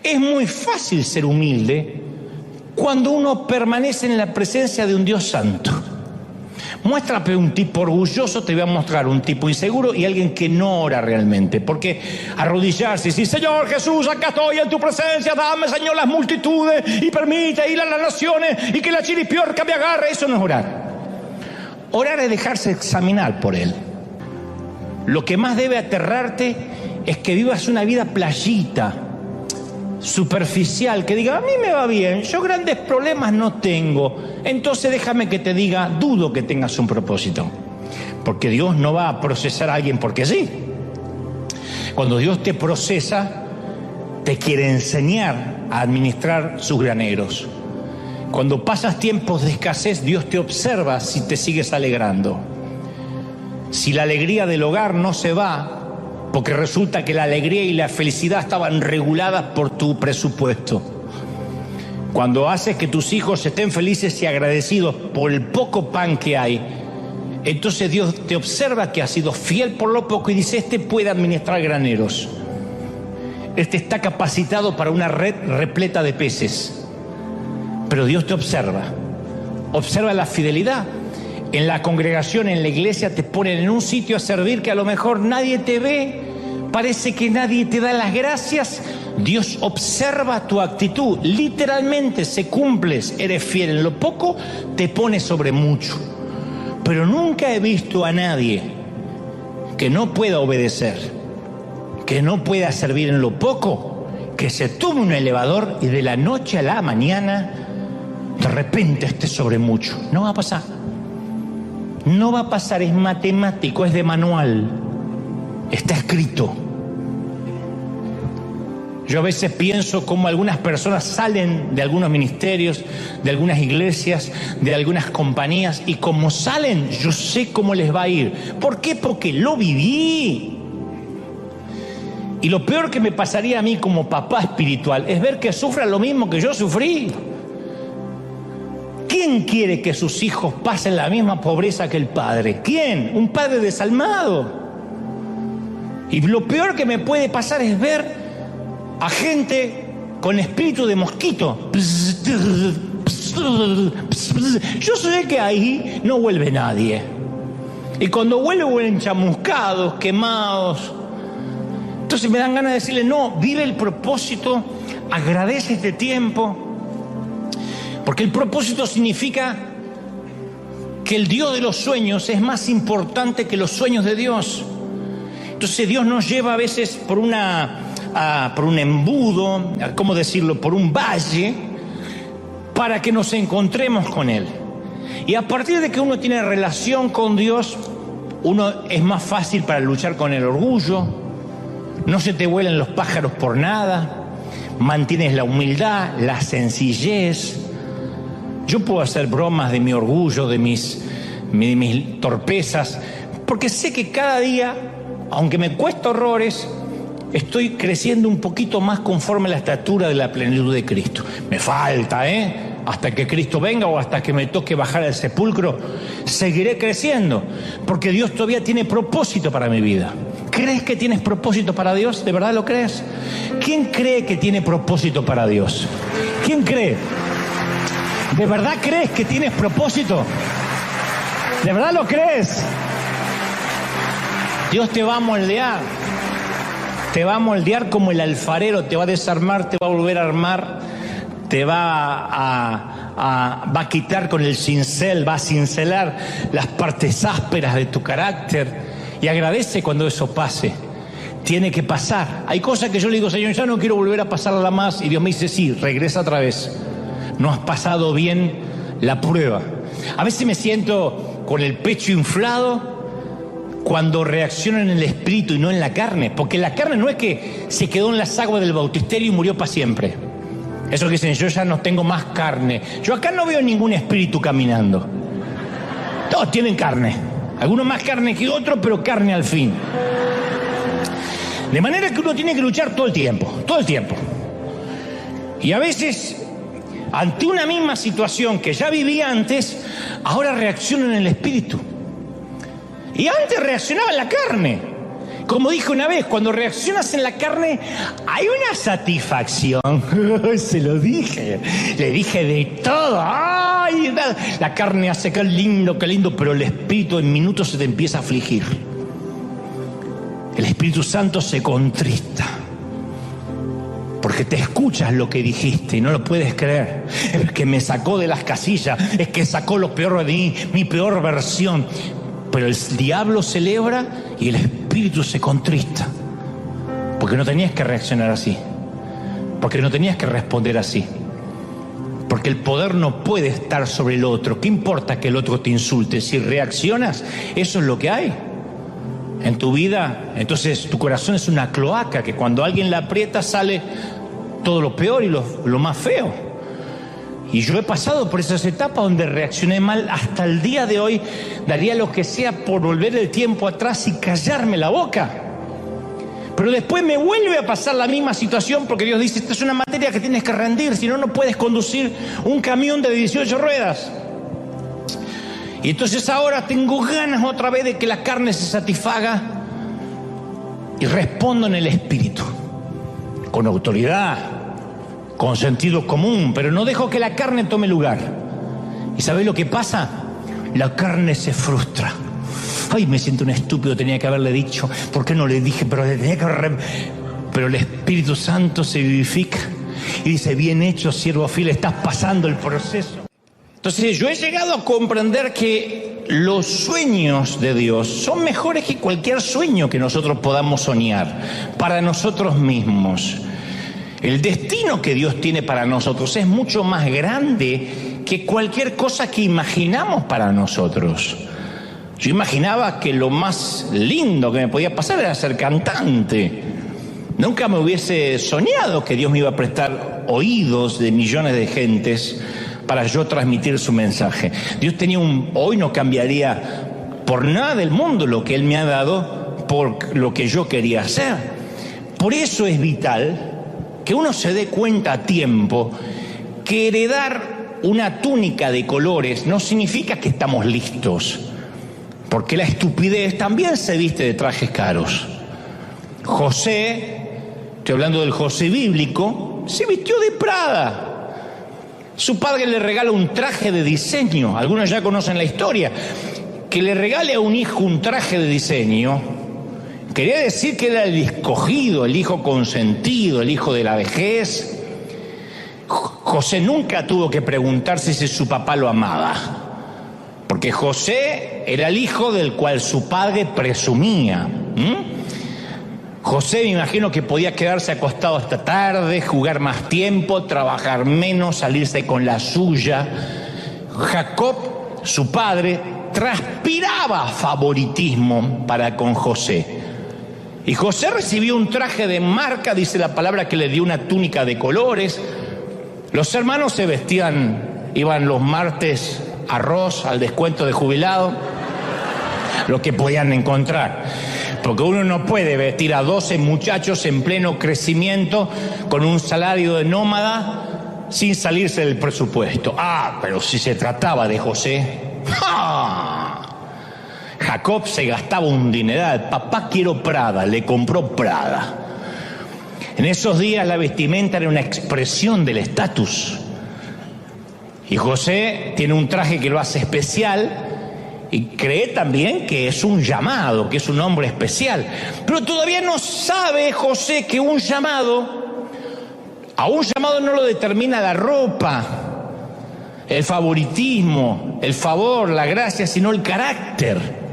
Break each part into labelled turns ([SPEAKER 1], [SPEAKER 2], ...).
[SPEAKER 1] Es muy fácil ser humilde cuando uno permanece en la presencia de un Dios santo. Muéstrame un tipo orgulloso, te voy a mostrar un tipo inseguro y alguien que no ora realmente. Porque arrodillarse y decir, Señor Jesús, acá estoy en tu presencia, dame, Señor, las multitudes y permite ir a las naciones y que la chiripiorca me agarre, eso no es orar. Orar es dejarse examinar por Él. Lo que más debe aterrarte es que vivas una vida playita, superficial, que diga, a mí me va bien, yo grandes problemas no tengo. Entonces déjame que te diga, dudo que tengas un propósito. Porque Dios no va a procesar a alguien porque sí. Cuando Dios te procesa, te quiere enseñar a administrar sus graneros. Cuando pasas tiempos de escasez, Dios te observa si te sigues alegrando. Si la alegría del hogar no se va, porque resulta que la alegría y la felicidad estaban reguladas por tu presupuesto. Cuando haces que tus hijos estén felices y agradecidos por el poco pan que hay, entonces Dios te observa que has sido fiel por lo poco y dice, este puede administrar graneros. Este está capacitado para una red repleta de peces. Pero Dios te observa. Observa la fidelidad. En la congregación, en la iglesia, te ponen en un sitio a servir que a lo mejor nadie te ve, parece que nadie te da las gracias. Dios observa tu actitud, literalmente se cumples, eres fiel en lo poco, te pone sobre mucho. Pero nunca he visto a nadie que no pueda obedecer, que no pueda servir en lo poco, que se tome un elevador y de la noche a la mañana de repente esté sobre mucho. No va a pasar. No va a pasar, es matemático, es de manual, está escrito. Yo a veces pienso cómo algunas personas salen de algunos ministerios, de algunas iglesias, de algunas compañías, y como salen, yo sé cómo les va a ir. ¿Por qué? Porque lo viví. Y lo peor que me pasaría a mí como papá espiritual es ver que sufran lo mismo que yo sufrí. ¿Quién quiere que sus hijos pasen la misma pobreza que el padre? ¿Quién? Un padre desalmado. Y lo peor que me puede pasar es ver a gente con espíritu de mosquito. Yo sé que ahí no vuelve nadie. Y cuando vuelven chamuscados, quemados. Entonces me dan ganas de decirle, no, vive el propósito, agradece este tiempo. Porque el propósito significa que el Dios de los sueños es más importante que los sueños de Dios. Entonces Dios nos lleva a veces por un embudo, ¿cómo decirlo?, por un valle, para que nos encontremos con Él. Y a partir de que uno tiene relación con Dios, uno es más fácil para luchar con el orgullo, no se te vuelan los pájaros por nada, mantienes la humildad, la sencillez. Yo puedo hacer bromas de mi orgullo, de mis torpezas, porque sé que cada día, aunque me cuesta horrores, estoy creciendo un poquito más conforme a la estatura de la plenitud de Cristo. Me falta, hasta que Cristo venga o hasta que me toque bajar al sepulcro, seguiré creciendo, porque Dios todavía tiene propósito para mi vida. ¿Crees que tienes propósito para Dios? ¿De verdad lo crees? ¿Quién cree que tiene propósito para Dios? ¿Quién cree? ¿De verdad crees que tienes propósito? ¿De verdad lo crees? Dios te va a moldear. Te va a moldear como el alfarero, te va a desarmar, te va a volver a armar, te va a quitar con el cincel, va a cincelar las partes ásperas de tu carácter. Y agradece cuando eso pase. Tiene que pasar. Hay cosas que yo le digo, Señor, ya no quiero volver a pasarla más. Y Dios me dice, sí, regresa otra vez. No has pasado bien la prueba. A veces me siento con el pecho inflado cuando reacciono en el espíritu y no en la carne. Porque la carne no es que se quedó en las aguas del bautisterio y murió para siempre. Eso que dicen, yo ya no tengo más carne. Yo acá no veo ningún espíritu caminando. Todos tienen carne. Algunos más carne que otros, pero carne al fin. De manera que uno tiene que luchar todo el tiempo. Todo el tiempo. Y a veces, ante una misma situación que ya vivía antes, ahora reacciono en el espíritu. Y antes reaccionaba en la carne. Como dije una vez, cuando reaccionas en la carne, hay una satisfacción. Se lo dije. Le dije de todo. ¡Ay! La carne hace qué lindo, pero el Espíritu en minutos se te empieza a afligir. El Espíritu Santo se contrista. Porque te escuchas lo que dijiste y no lo puedes creer. Es que me sacó de las casillas, es que sacó lo peor de mí, mi peor versión. Pero el diablo celebra y el Espíritu se contrista. Porque no tenías que reaccionar así. Porque no tenías que responder así. Porque el poder no puede estar sobre el otro. ¿Qué importa que el otro te insulte? Si reaccionas, eso es lo que hay en tu vida. Entonces tu corazón es una cloaca que cuando alguien la aprieta sale todo lo peor y lo más feo. Y yo he pasado por esas etapas donde reaccioné mal. Hasta el día de hoy daría lo que sea por volver el tiempo atrás y callarme la boca. Pero después me vuelve a pasar la misma situación porque Dios dice, esta es una materia que tienes que rendir, si no, no puedes conducir un camión de 18 ruedas. Y entonces ahora tengo ganas otra vez de que la carne se satisfaga y respondo en el Espíritu, con autoridad, con sentido común, pero no dejo que la carne tome lugar. ¿Y sabés lo que pasa? La carne se frustra. Ay, me siento un estúpido, tenía que haberle dicho. ¿Por qué no le dije? Pero el Espíritu Santo se vivifica y dice, bien hecho, siervo fiel, estás pasando el proceso. Entonces yo he llegado a comprender que los sueños de Dios son mejores que cualquier sueño que nosotros podamos soñar para nosotros mismos. El destino que Dios tiene para nosotros es mucho más grande que cualquier cosa que imaginamos para nosotros. Yo imaginaba que lo más lindo que me podía pasar era ser cantante. Nunca me hubiese soñado que Dios me iba a prestar oídos de millones de gentes para yo transmitir su mensaje. Dios tenía hoy no cambiaría por nada del mundo lo que Él me ha dado por lo que yo quería hacer. Por eso es vital que uno se dé cuenta a tiempo que heredar una túnica de colores no significa que estamos listos, porque la estupidez también se viste de trajes caros. José, estoy hablando del José bíblico, se vistió de Prada. Su padre le regala un traje de diseño. Algunos ya conocen la historia. Que le regale a un hijo un traje de diseño quería decir que era el escogido, el hijo consentido, el hijo de la vejez. José nunca tuvo que preguntarse si su papá lo amaba, porque José era el hijo del cual su padre presumía. José, me imagino que podía quedarse acostado hasta tarde, jugar más tiempo, trabajar menos, salirse con la suya. Jacob, su padre, transpiraba favoritismo para con José. Y José recibió un traje de marca, dice la palabra, que le dio una túnica de colores. Los hermanos se vestían, iban los martes arroz al descuento de jubilado, lo que podían encontrar. Porque uno no puede vestir a 12 muchachos en pleno crecimiento con un salario de nómada sin salirse del presupuesto. Pero si se trataba de José, Jacob se gastaba un dineral. Papá, quiero Prada, le compró Prada. En esos días la vestimenta era una expresión del estatus. Y José tiene un traje que lo hace especial y cree también que es un llamado, que es un hombre especial. Pero todavía no sabe José que a un llamado no lo determina la ropa, el favoritismo, el favor, la gracia, sino el carácter.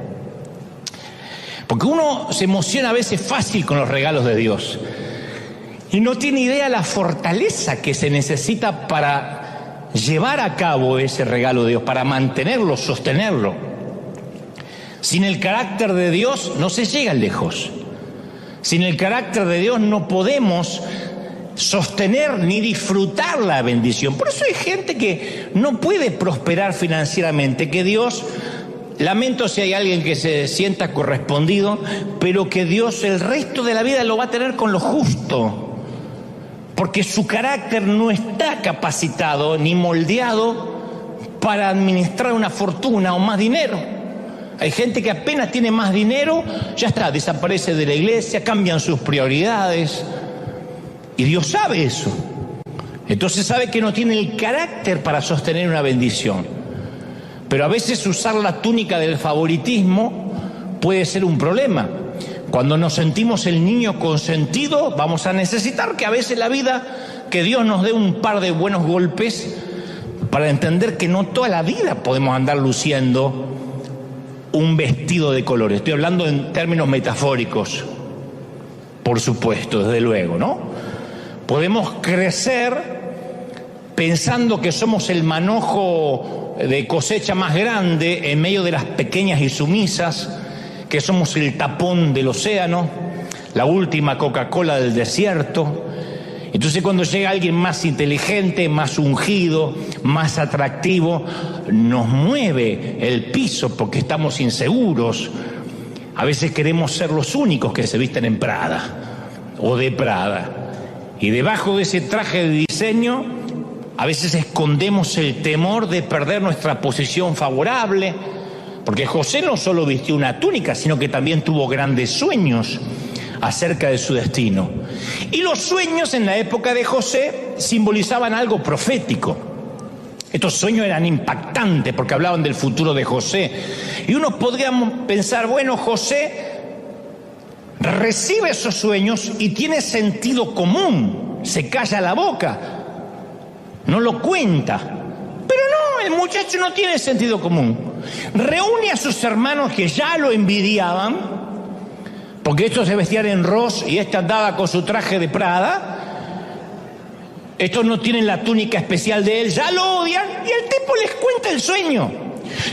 [SPEAKER 1] Porque uno se emociona a veces fácil con los regalos de Dios y no tiene idea la fortaleza que se necesita para llevar a cabo ese regalo de Dios, para mantenerlo, sostenerlo. Sin el carácter de Dios no se llega lejos. Sin el carácter de Dios no podemos sostener ni disfrutar la bendición. Por eso hay gente que no puede prosperar financieramente, que Dios, lamento si hay alguien que se sienta correspondido, pero que Dios el resto de la vida lo va a tener con lo justo, porque su carácter no está capacitado ni moldeado para administrar una fortuna o más dinero. Hay gente que apenas tiene más dinero, ya está, desaparece de la iglesia, cambian sus prioridades. Y Dios sabe eso. Entonces sabe que no tiene el carácter para sostener una bendición. Pero a veces usar la túnica del favoritismo puede ser un problema. Cuando nos sentimos el niño consentido, vamos a necesitar que a veces la vida, que Dios nos dé un par de buenos golpes para entender que no toda la vida podemos andar luciendo un vestido de colores. Estoy hablando en términos metafóricos, por supuesto, desde luego, ¿no? Podemos crecer pensando que somos el manojo de cosecha más grande en medio de las pequeñas y sumisas, que somos el tapón del océano, la última Coca-Cola del desierto. Entonces cuando llega alguien más inteligente, más ungido, más atractivo, nos mueve el piso porque estamos inseguros. A veces queremos ser los únicos que se visten en Prada o de Prada. Y debajo de ese traje de diseño, a veces escondemos el temor de perder nuestra posición favorable, porque José no solo vistió una túnica, sino que también tuvo grandes sueños acerca de su destino. Y los sueños en la época de José simbolizaban algo profético. Estos sueños eran impactantes porque hablaban del futuro de José. Y uno podría pensar, bueno, José recibe esos sueños y tiene sentido común, se calla la boca, no lo cuenta. Pero no, el muchacho no tiene sentido común. Reúne a sus hermanos que ya lo envidiaban, porque estos se vestían en Ross y esta andaba con su traje de Prada. Estos no tienen la túnica especial de él, ya lo odian, y el tipo les cuenta el sueño.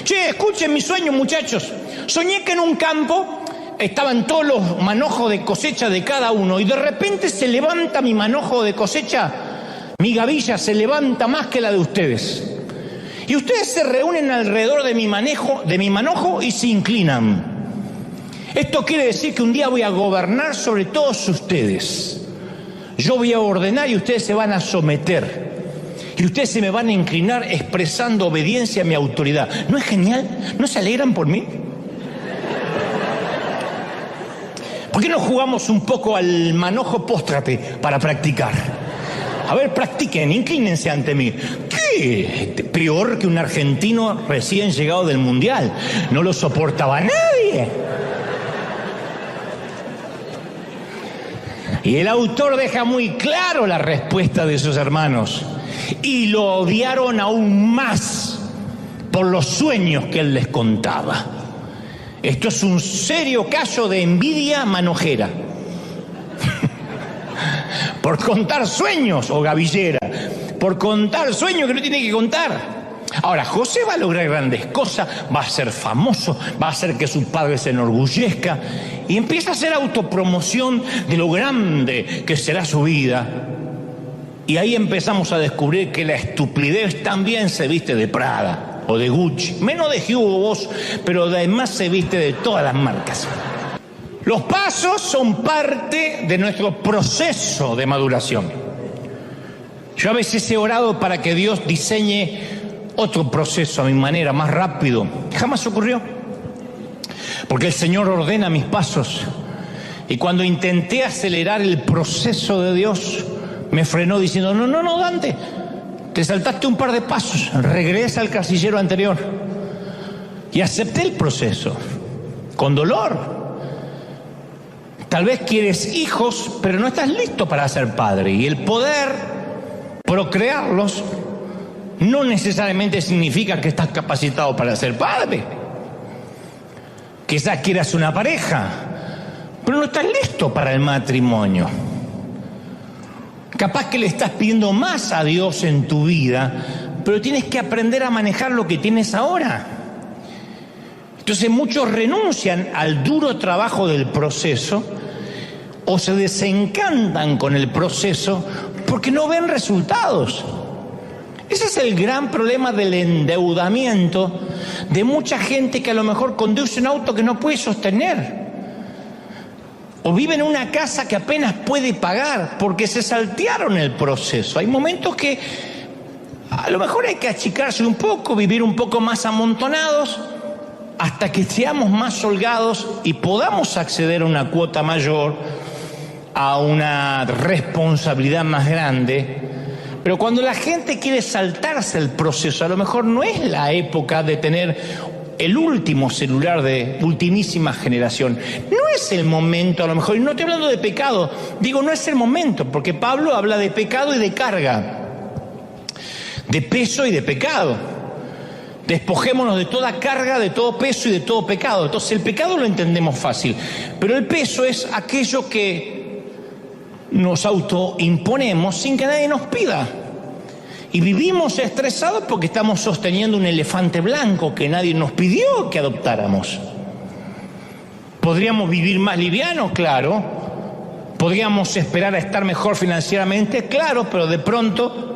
[SPEAKER 1] Che, escuchen mi sueño, muchachos. Soñé que en un campo estaban todos los manojos de cosecha de cada uno, y de repente se levanta mi manojo de cosecha, mi gavilla se levanta más que la de ustedes. Y ustedes se reúnen alrededor de mi manojo y se inclinan. Esto quiere decir que un día voy a gobernar sobre todos ustedes. Yo voy a ordenar y ustedes se van a someter. Y ustedes se me van a inclinar expresando obediencia a mi autoridad. ¿No es genial? ¿No se alegran por mí? ¿Por qué no jugamos un poco al manojo póstrate para practicar? A ver, practiquen, inclínense ante mí. ¿Qué? Peor que un argentino recién llegado del Mundial. No lo soportaba nadie. Y el autor deja muy claro la respuesta de sus hermanos. Y lo odiaron aún más por los sueños que él les contaba. Esto es un serio caso de envidia manojera. Por contar sueños, o gavillera, por contar sueños que no tiene que contar. Ahora, José va a lograr grandes cosas, va a ser famoso, va a hacer que su padre se enorgullezca, y empieza a hacer autopromoción de lo grande que será su vida. Y ahí empezamos a descubrir que la estupidez también se viste de Prada o de Gucci, menos de Hugo Boss, pero además se viste de todas las marcas. Los pasos son parte de nuestro proceso de maduración. Yo a veces he orado para que Dios diseñe otro proceso a mi manera, más rápido. Jamás ocurrió. Porque el Señor ordena mis pasos. Y cuando intenté acelerar el proceso de Dios, me frenó diciendo, no, Dante, te saltaste un par de pasos, regresa al casillero anterior. Y acepté el proceso, con dolor. Tal vez quieres hijos, pero no estás listo para ser padre. Y el poder procrearlos no necesariamente significa que estás capacitado para ser padre. Quizás quieras una pareja, pero no estás listo para el matrimonio. Capaz que le estás pidiendo más a Dios en tu vida, pero tienes que aprender a manejar lo que tienes ahora. Entonces muchos renuncian al duro trabajo del proceso o se desencantan con el proceso porque no ven resultados. Ese es el gran problema del endeudamiento de mucha gente que a lo mejor conduce un auto que no puede sostener. O vive en una casa que apenas puede pagar porque se saltearon el proceso. Hay momentos que a lo mejor hay que achicarse un poco, vivir un poco más amontonados, hasta que seamos más holgados y podamos acceder a una cuota mayor, a una responsabilidad más grande. Pero cuando la gente quiere saltarse el proceso, a lo mejor no es la época de tener el último celular de ultimísima generación. No es el momento, a lo mejor, y no estoy hablando de pecado, digo, no es el momento, porque Pablo habla de pecado y de carga, de peso y de pecado. Despojémonos de toda carga, de todo peso y de todo pecado. Entonces el pecado lo entendemos fácil, pero el peso es aquello que nos autoimponemos sin que nadie nos pida. Y vivimos estresados porque estamos sosteniendo un elefante blanco que nadie nos pidió que adoptáramos. ¿Podríamos vivir más livianos? Claro. ¿Podríamos esperar a estar mejor financieramente? Claro, pero de pronto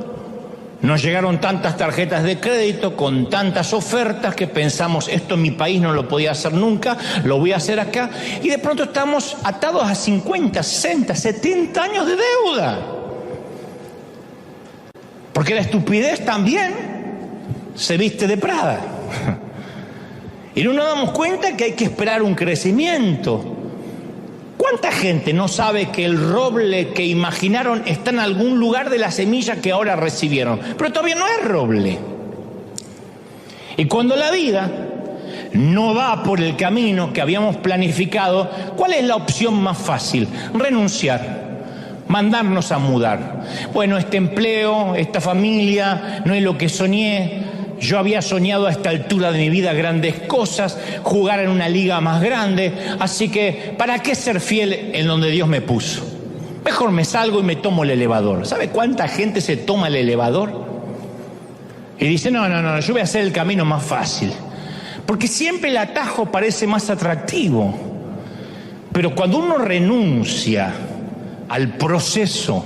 [SPEAKER 1] nos llegaron tantas tarjetas de crédito con tantas ofertas que pensamos, esto en mi país no lo podía hacer nunca, lo voy a hacer acá. Y de pronto estamos atados a 50, 60, 70 años de deuda. Porque la estupidez también se viste de Prada. Y no nos damos cuenta que hay que esperar un crecimiento. ¿Cuánta gente no sabe que el roble que imaginaron está en algún lugar de la semilla que ahora recibieron? Pero todavía no es roble. Y cuando la vida no va por el camino que habíamos planificado, ¿cuál es la opción más fácil? Renunciar. Mandarnos a mudar. Bueno, este empleo, esta familia, no es lo que soñé. Yo había soñado a esta altura de mi vida grandes cosas, jugar en una liga más grande, así que ¿para qué ser fiel en donde Dios me puso? Mejor me salgo y me tomo el elevador. ¿Sabe cuánta gente se toma el elevador? Y dice, no, yo voy a hacer el camino más fácil. Porque siempre el atajo parece más atractivo. Pero cuando uno renuncia al proceso,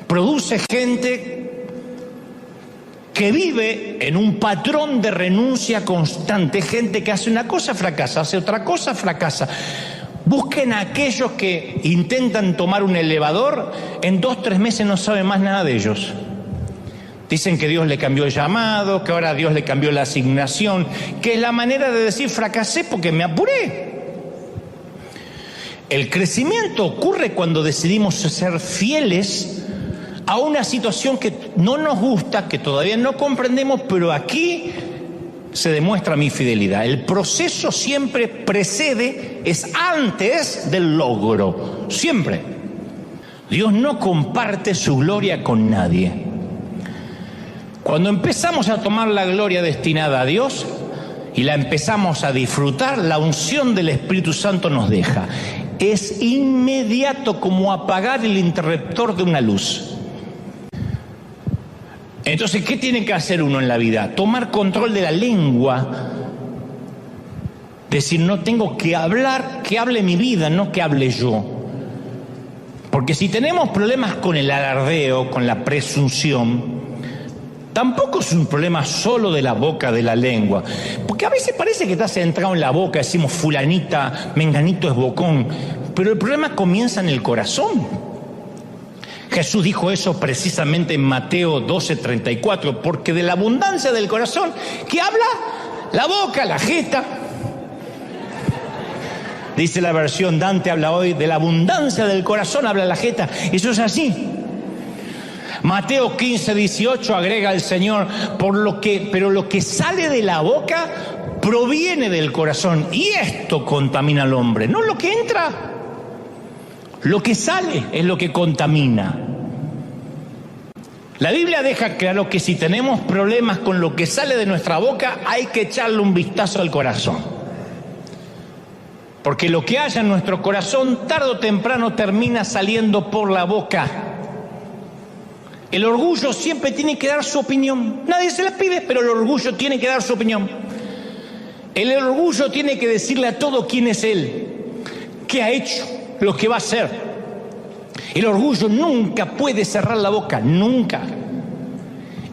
[SPEAKER 1] produce gente que vive en un patrón de renuncia constante, gente que hace una cosa, fracasa, hace otra cosa, fracasa. Busquen a aquellos que intentan tomar un elevador, en 2 o 3 meses no saben más nada de ellos. Dicen que Dios le cambió el llamado, que ahora Dios le cambió la asignación, que es la manera de decir fracasé porque me apuré. El crecimiento ocurre cuando decidimos ser fieles a una situación que no nos gusta, que todavía no comprendemos, pero aquí se demuestra mi fidelidad. El proceso siempre precede, es antes del logro, siempre. Dios no comparte su gloria con nadie. Cuando empezamos a tomar la gloria destinada a Dios y la empezamos a disfrutar, la unción del Espíritu Santo nos deja. Es inmediato, como apagar el interruptor de una luz. Entonces, ¿qué tiene que hacer uno en la vida? Tomar control de la lengua. Decir, no tengo que hablar, que hable mi vida, no que hable yo. Porque si tenemos problemas con el alardeo, con la presunción, tampoco es un problema solo de la boca, de la lengua. Porque a veces parece que está centrado en la boca, decimos fulanita, menganito es bocón. Pero el problema comienza en el corazón. Jesús dijo eso precisamente en Mateo 12:34, porque de la abundancia del corazón, ¿qué habla? La boca, la jeta. Dice la versión Dante, habla hoy, de la abundancia del corazón habla la jeta. Eso es así. Mateo 15:18 agrega el Señor, pero lo que sale de la boca proviene del corazón, y esto contamina al hombre, no lo que entra. Lo que sale es lo que contamina. La Biblia deja claro que si tenemos problemas con lo que sale de nuestra boca, hay que echarle un vistazo al corazón. Porque lo que haya en nuestro corazón, tarde o temprano termina saliendo por la boca. El orgullo siempre tiene que dar su opinión. Nadie se la pide, pero el orgullo tiene que dar su opinión. El orgullo tiene que decirle a todo quién es él, qué ha hecho, lo que va a hacer. El orgullo nunca puede cerrar la boca, nunca.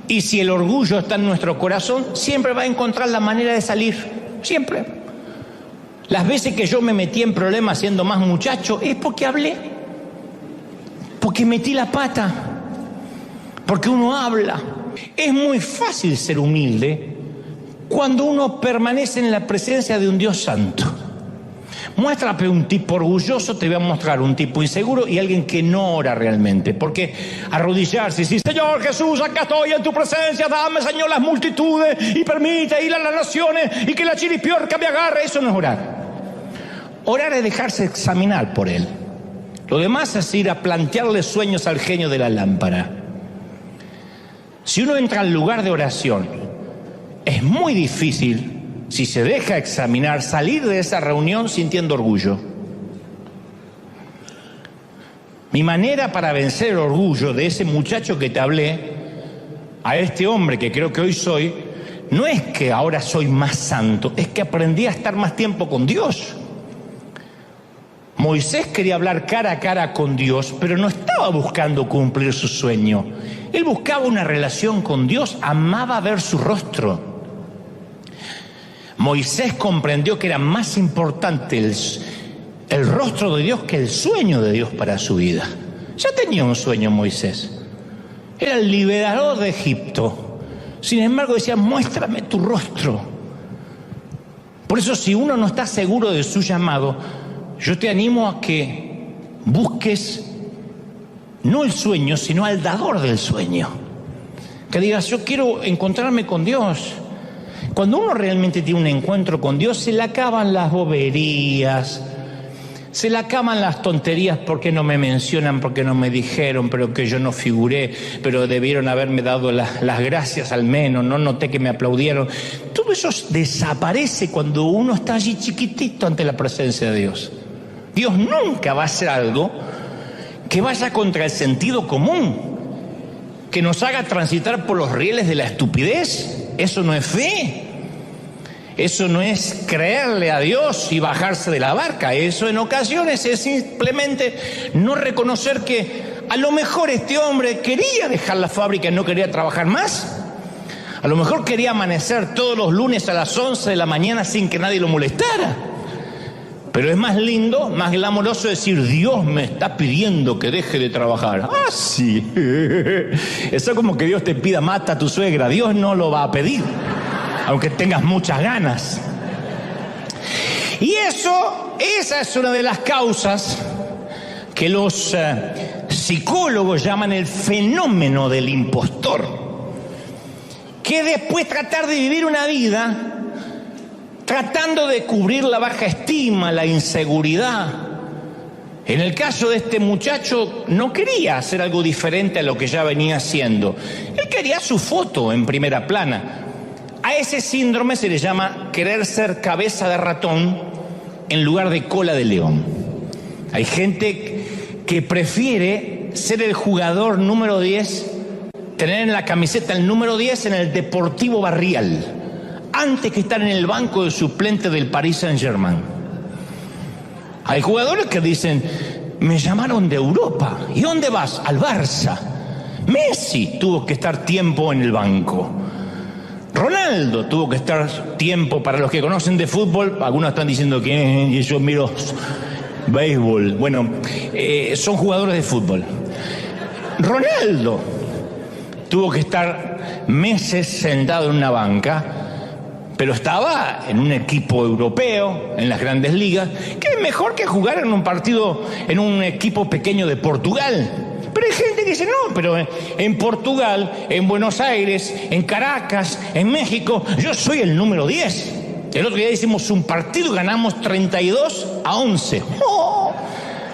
[SPEAKER 1] Y si el orgullo está en nuestro corazón, siempre va a encontrar la manera de salir, siempre. Las veces que yo me metí en problemas siendo más muchacho, es porque hablé, porque metí la pata, porque uno habla. Es muy fácil ser humilde, cuando uno permanece en la presencia de un Dios santo. Muéstrame un tipo orgulloso, te voy a mostrar un tipo inseguro y alguien que no ora realmente. Porque arrodillarse y decir, Señor Jesús, acá estoy en tu presencia, dame, Señor, las multitudes y permite ir a las naciones y que la chiripiorca me agarre, eso no es orar. Orar es dejarse examinar por Él. Lo demás es ir a plantearle sueños al genio de la lámpara. Si uno entra al lugar de oración, es muy difícil, si se deja examinar, salir de esa reunión sintiendo orgullo. Mi manera para vencer el orgullo de ese muchacho que te hablé, a este hombre que creo que hoy soy, no es que ahora soy más santo, es que aprendí a estar más tiempo con Dios. Moisés quería hablar cara a cara con Dios, pero no estaba buscando cumplir su sueño. Él buscaba una relación con Dios, amaba ver su rostro. Moisés comprendió que era más importante el rostro de Dios que el sueño de Dios para su vida. Ya tenía un sueño Moisés. Era el liberador de Egipto. Sin embargo decía, muéstrame tu rostro. Por eso, si uno no está seguro de su llamado, yo te animo a que busques no el sueño, sino al dador del sueño. Que digas, yo quiero encontrarme con Dios. Cuando uno realmente tiene un encuentro con Dios, se le acaban las boberías, se le acaban las tonterías, porque no me mencionan, porque no me dijeron, pero que yo no figuré, pero debieron haberme dado las gracias al menos, no noté que me aplaudieron. Todo eso desaparece cuando uno está allí chiquitito ante la presencia de Dios. Dios nunca va a hacer algo que vaya contra el sentido común, que nos haga transitar por los rieles de la estupidez. Eso no es fe. Eso no es creerle a Dios y bajarse de la barca. Eso en ocasiones es simplemente no reconocer que a lo mejor este hombre quería dejar la fábrica y no quería trabajar más. A lo mejor quería amanecer todos los lunes a las 11 de la mañana sin que nadie lo molestara. Pero es más lindo, más glamoroso decir, Dios me está pidiendo que deje de trabajar. Ah, sí. Eso es como que Dios te pida, mata a tu suegra. Dios no lo va a pedir, aunque tengas muchas ganas. Y esa es una de las causas que los psicólogos llaman el fenómeno del impostor. Que después tratar de vivir una vida tratando de cubrir la baja estima, la inseguridad. En el caso de este muchacho, no quería hacer algo diferente a lo que ya venía haciendo. Él quería su foto en primera plana. A ese síndrome se le llama querer ser cabeza de ratón en lugar de cola de león. Hay gente que prefiere ser el jugador número 10, tener en la camiseta el número 10 en el Deportivo Barrial, antes que estar en el banco de suplente del Paris Saint-Germain. Hay jugadores que dicen, me llamaron de Europa. ¿Y dónde vas? Al Barça. Messi tuvo que estar tiempo en el banco. Ronaldo tuvo que estar tiempo, para los que conocen de fútbol, algunos están diciendo que yo miro béisbol. Bueno, son jugadores de fútbol. Ronaldo tuvo que estar meses sentado en una banca, pero estaba en un equipo europeo, en las grandes ligas, que es mejor que jugar en un partido, en un equipo pequeño de Portugal. Pero hay gente que dice, no, pero en Portugal, en Buenos Aires, en Caracas, en México, yo soy el número 10. El otro día hicimos un partido y ganamos 32-11. ¡Oh!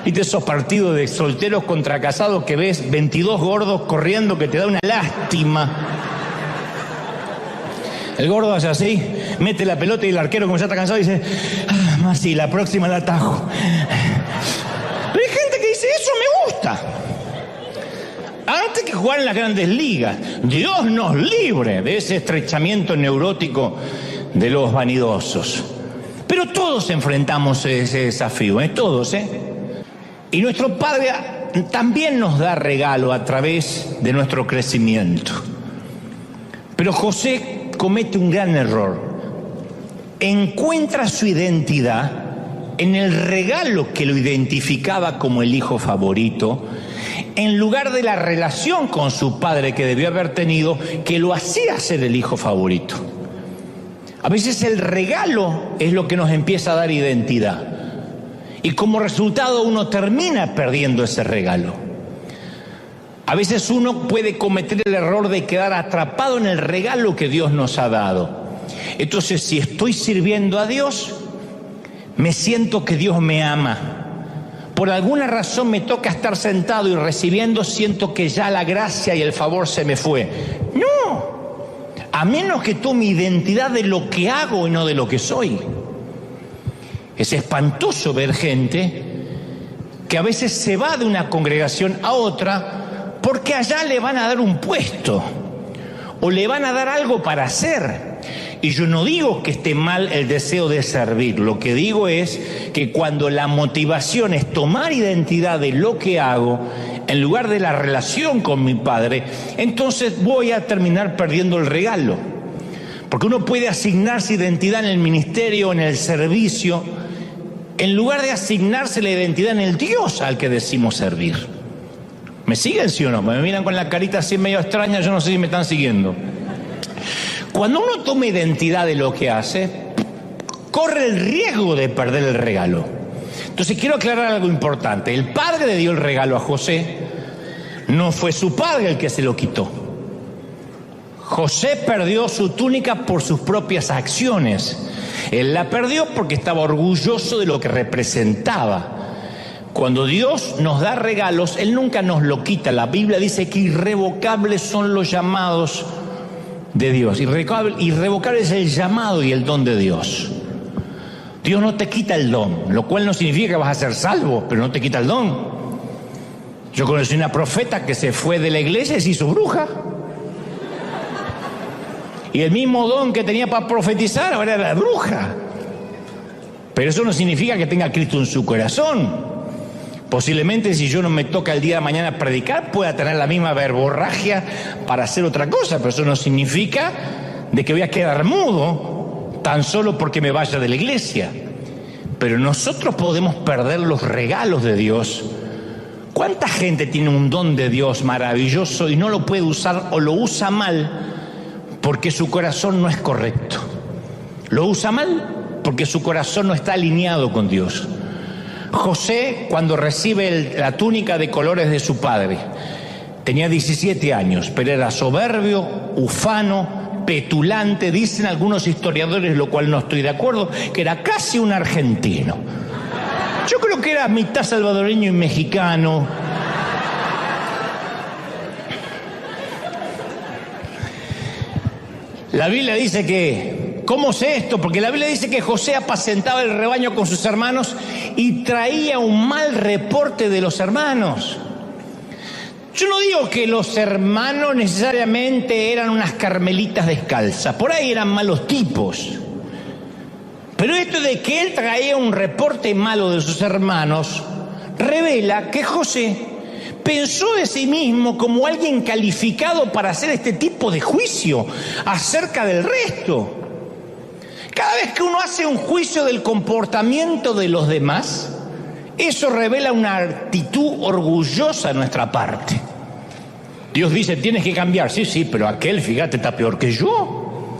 [SPEAKER 1] Y de esos partidos de solteros contra casados que ves 22 gordos corriendo, que te da una lástima. El gordo hace así, mete la pelota y el arquero, como ya está cansado, dice, más sí, la próxima la atajo. Pero hay gente que dice, eso me gusta. Antes que jugar en las grandes ligas, Dios nos libre de ese estrechamiento neurótico de los vanidosos. Pero todos enfrentamos ese desafío, todos, Y nuestro Padre también nos da regalo a través de nuestro crecimiento. Pero José comete un gran error. Encuentra su identidad en el regalo que lo identificaba como el hijo favorito, en lugar de la relación con su padre que debió haber tenido, que lo hacía ser el hijo favorito. A veces el regalo es lo que nos empieza a dar identidad. Y como resultado uno termina perdiendo ese regalo. A veces uno puede cometer el error de quedar atrapado en el regalo que Dios nos ha dado. Entonces, si estoy sirviendo a Dios, me siento que Dios me ama. Por alguna razón me toca estar sentado y recibiendo, siento que ya la gracia y el favor se me fue. No, a menos que tome identidad de lo que hago y no de lo que soy. Es espantoso ver gente que a veces se va de una congregación a otra porque allá le van a dar un puesto o le van a dar algo para hacer. Y yo no digo que esté mal el deseo de servir, lo que digo es que cuando la motivación es tomar identidad de lo que hago, en lugar de la relación con mi Padre, entonces voy a terminar perdiendo el regalo. Porque uno puede asignarse identidad en el ministerio, en el servicio, en lugar de asignarse la identidad en el Dios al que decimos servir. ¿Me siguen, sí o no? Me miran con la carita así medio extraña, yo no sé si me están siguiendo. Cuando uno toma identidad de lo que hace, corre el riesgo de perder el regalo. Entonces quiero aclarar algo importante. El padre le dio el regalo a José, no fue su padre el que se lo quitó. José perdió su túnica por sus propias acciones. Él la perdió porque estaba orgulloso de lo que representaba. Cuando Dios nos da regalos, Él nunca nos lo quita. La Biblia dice que irrevocables son los llamados de Dios. Irrevocable es el llamado y el don de Dios. Dios no te quita el don, lo cual no significa que vas a ser salvo, pero no te quita el don. Yo conocí una profeta que se fue de la iglesia y se hizo bruja. Y el mismo don que tenía para profetizar ahora era bruja. Pero eso no significa que tenga a Cristo en su corazón. Posiblemente si yo no me toca el día de mañana predicar, pueda tener la misma verborragia para hacer otra cosa, pero eso no significa de que voy a quedar mudo tan solo porque me vaya de la iglesia. Pero nosotros podemos perder los regalos de Dios. ¿Cuánta gente tiene un don de Dios maravilloso y no lo puede usar o lo usa mal porque su corazón no es correcto? Lo usa mal porque su corazón no está alineado con Dios. José, cuando recibe la túnica de colores de su padre, tenía 17 años, pero era soberbio, ufano, petulante, dicen algunos historiadores, lo cual no estoy de acuerdo, que era casi un argentino. Yo creo que era mitad salvadoreño y mexicano. La Biblia dice que... ¿Cómo sé esto? Porque la Biblia dice que José apacentaba el rebaño con sus hermanos y traía un mal reporte de los hermanos. Yo no digo que los hermanos necesariamente eran unas carmelitas descalzas, por ahí eran malos tipos. Pero esto de que él traía un reporte malo de sus hermanos revela que José pensó de sí mismo como alguien calificado para hacer este tipo de juicio acerca del resto. Cada vez que uno hace un juicio del comportamiento de los demás, eso revela una actitud orgullosa de nuestra parte. Dios dice, tienes que cambiar. Sí, pero aquel, fíjate, está peor que yo.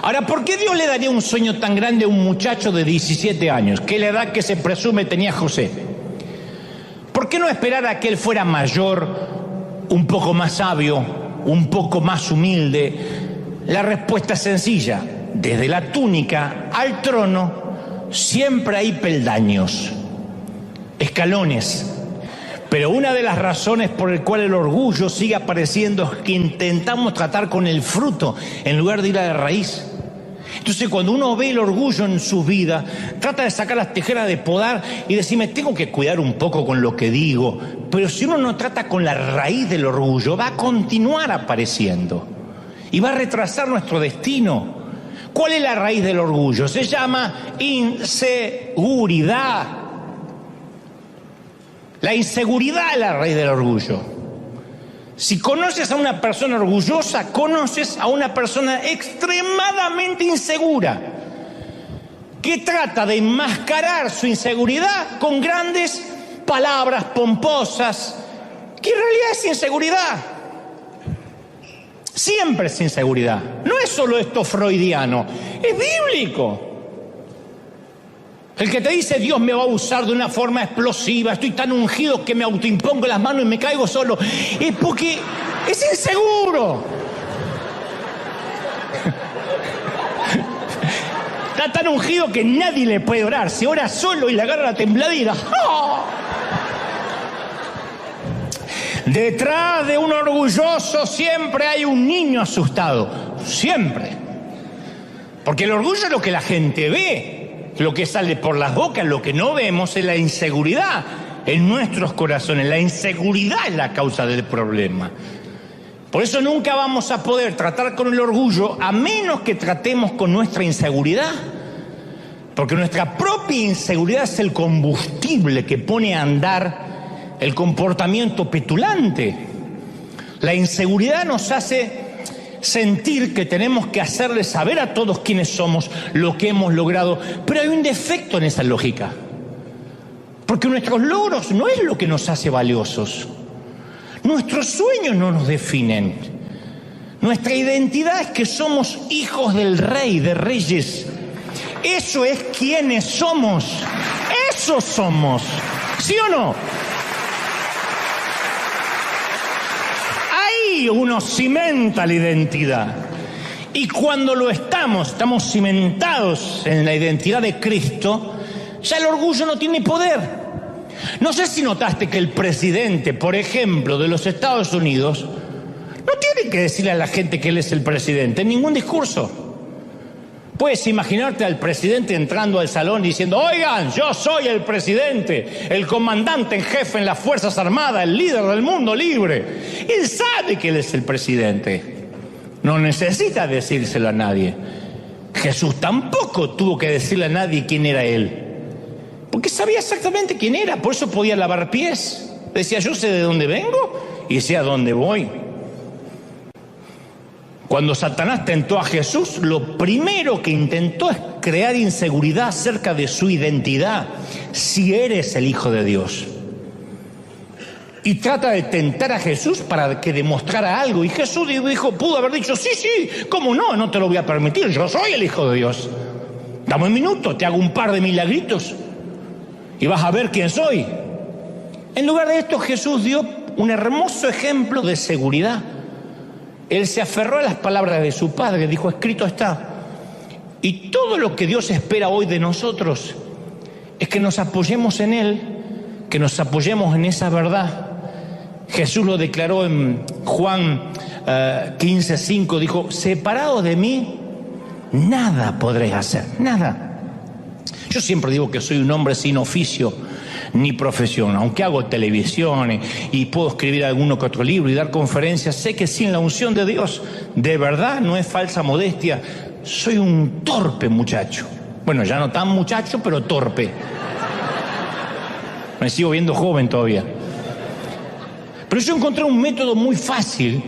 [SPEAKER 1] Ahora, ¿por qué Dios le daría un sueño tan grande a un muchacho de 17 años? ¿Qué la edad que se presume tenía José? ¿Por qué no esperar a que él fuera mayor, un poco más sabio, un poco más humilde? La respuesta es sencilla. Desde la túnica al trono siempre hay peldaños, escalones. Pero una de las razones por el cual el orgullo sigue apareciendo es que intentamos tratar con el fruto en lugar de ir a la raíz. Entonces cuando uno ve el orgullo en su vida, trata de sacar las tijeras de podar y decirme, tengo que cuidar un poco con lo que digo. Pero si uno no trata con la raíz del orgullo, va a continuar apareciendo y va a retrasar nuestro destino. ¿Cuál es la raíz del orgullo? Se llama inseguridad. La inseguridad es la raíz del orgullo. Si conoces a una persona orgullosa, conoces a una persona extremadamente insegura, que trata de enmascarar su inseguridad con grandes palabras pomposas, que en realidad es inseguridad. Siempre es inseguridad. No no es solo esto freudiano, es bíblico. El que te dice Dios me va a usar de una forma explosiva, estoy tan ungido que me autoimpongo las manos y me caigo solo, es porque es inseguro. Está tan ungido que nadie le puede orar, se ora solo y le agarra la tembladera. ¡Oh! Detrás de un orgulloso siempre hay un niño asustado, siempre. Porque el orgullo es lo que la gente ve. Lo que sale por las bocas, lo que no vemos es la inseguridad en nuestros corazones. La inseguridad es la causa del problema. Por eso nunca vamos a poder tratar con el orgullo a menos que tratemos con nuestra inseguridad. Porque nuestra propia inseguridad es el combustible que pone a andar el comportamiento petulante. La inseguridad nos hace sentir que tenemos que hacerle saber a todos quiénes somos, lo que hemos logrado. Pero hay un defecto en esa lógica. Porque nuestros logros no es lo que nos hace valiosos. Nuestros sueños no nos definen. Nuestra identidad es que somos hijos del Rey, de reyes. Eso es quienes somos. Eso somos. ¿Sí o no? Ahí uno cimenta la identidad. Y cuando lo estamos cimentados en la identidad de Cristo, ya el orgullo no tiene poder. No sé si notaste que el presidente, por ejemplo, de los Estados Unidos, no tiene que decirle a la gente que él es el presidente en ningún discurso. Puedes imaginarte al presidente entrando al salón diciendo: oigan, yo soy el presidente, el comandante en jefe en las Fuerzas Armadas, el líder del mundo libre. Él sabe que él es el presidente. No necesita decírselo a nadie. Jesús tampoco tuvo que decirle a nadie quién era él. Porque sabía exactamente quién era, por eso podía lavar pies. Decía: yo sé de dónde vengo y sé a dónde voy. Cuando Satanás tentó a Jesús, lo primero que intentó es crear inseguridad acerca de su identidad, si eres el Hijo de Dios. Y trata de tentar a Jesús para que demostrara algo. Y Jesús pudo haber dicho: sí, ¿cómo no? No te lo voy a permitir, yo soy el Hijo de Dios. Dame un minuto, te hago un par de milagritos y vas a ver quién soy. En lugar de esto, Jesús dio un hermoso ejemplo de seguridad. Él se aferró a las palabras de su Padre, dijo: escrito está. Y todo lo que Dios espera hoy de nosotros es que nos apoyemos en Él, que nos apoyemos en esa verdad. Jesús lo declaró en Juan 15:5, dijo: separado de mí, nada podréis hacer, nada. Yo siempre digo que soy un hombre sin oficio ni profesión, aunque hago televisión y puedo escribir alguno que otro libro y dar conferencias, sé que sin la unción de Dios, de verdad, no es falsa modestia, soy un torpe muchacho. Bueno, ya no tan muchacho, pero torpe. Me sigo viendo joven todavía. Pero yo encontré un método muy fácil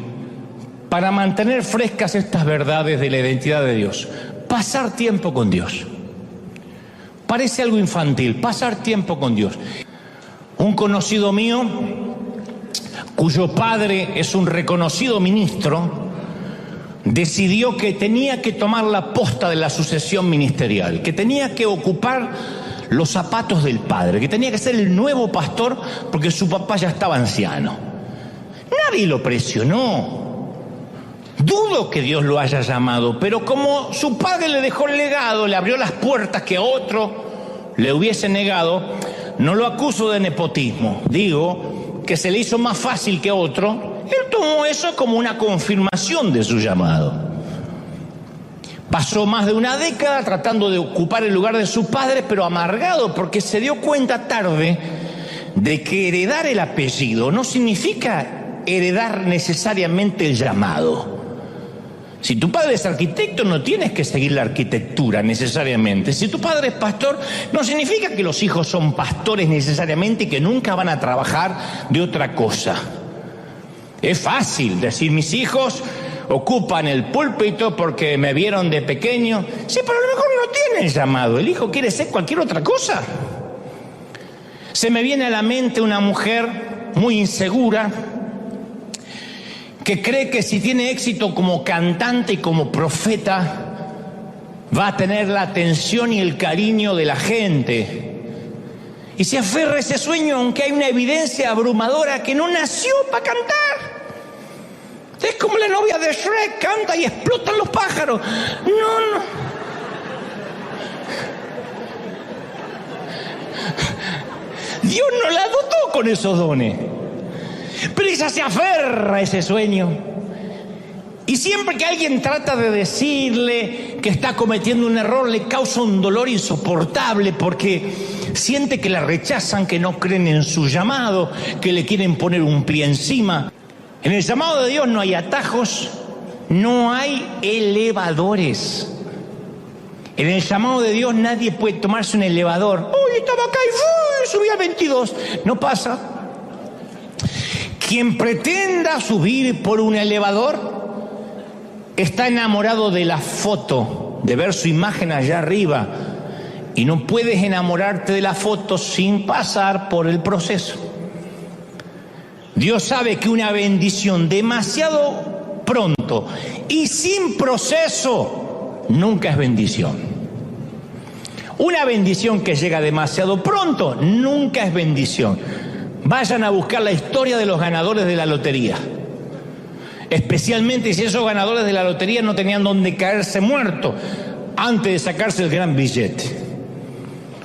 [SPEAKER 1] para mantener frescas estas verdades de la identidad de Dios: pasar tiempo con Dios. Parece algo infantil, pasar tiempo con Dios. Un conocido mío, cuyo padre es un reconocido ministro, decidió que tenía que tomar la posta de la sucesión ministerial, que tenía que ocupar los zapatos del padre, que tenía que ser el nuevo pastor porque su papá ya estaba anciano. Nadie lo presionó. Dudo que Dios lo haya llamado, pero como su padre le dejó el legado, le abrió las puertas que a otro le hubiese negado, no lo acuso de nepotismo. Digo que se le hizo más fácil que a otro. Él tomó eso como una confirmación de su llamado. Pasó más de una década tratando de ocupar el lugar de su padre, pero amargado porque se dio cuenta tarde de que heredar el apellido no significa heredar necesariamente el llamado. Si tu padre es arquitecto, no tienes que seguir la arquitectura necesariamente. Si tu padre es pastor, no significa que los hijos son pastores necesariamente y que nunca van a trabajar de otra cosa. Es fácil decir: mis hijos ocupan el púlpito porque me vieron de pequeño. Sí, pero a lo mejor no tienen llamado. El hijo quiere ser cualquier otra cosa. Se me viene a la mente una mujer muy insegura que cree que si tiene éxito como cantante y como profeta, va a tener la atención y el cariño de la gente. Y se aferra a ese sueño, aunque hay una evidencia abrumadora que no nació para cantar. Es como la novia de Shrek, canta y explotan los pájaros. No. Dios no la dotó con esos dones. Pero ella se aferra a ese sueño. Y siempre que alguien trata de decirle que está cometiendo un error, le causa un dolor insoportable porque siente que la rechazan, que no creen en su llamado, que le quieren poner un pie encima. En el llamado de Dios no hay atajos, no hay elevadores. En el llamado de Dios nadie puede tomarse un elevador. ¡Uy, estaba acá y subí al 22! No pasa. Quien pretenda subir por un elevador está enamorado de la foto, de ver su imagen allá arriba. Y no puedes enamorarte de la foto sin pasar por el proceso. Dios sabe que una bendición demasiado pronto y sin proceso nunca es bendición. Una bendición que llega demasiado pronto nunca es bendición. Vayan a buscar la historia de los ganadores de la lotería. Especialmente si esos ganadores de la lotería no tenían donde caerse muertos antes de sacarse el gran billete.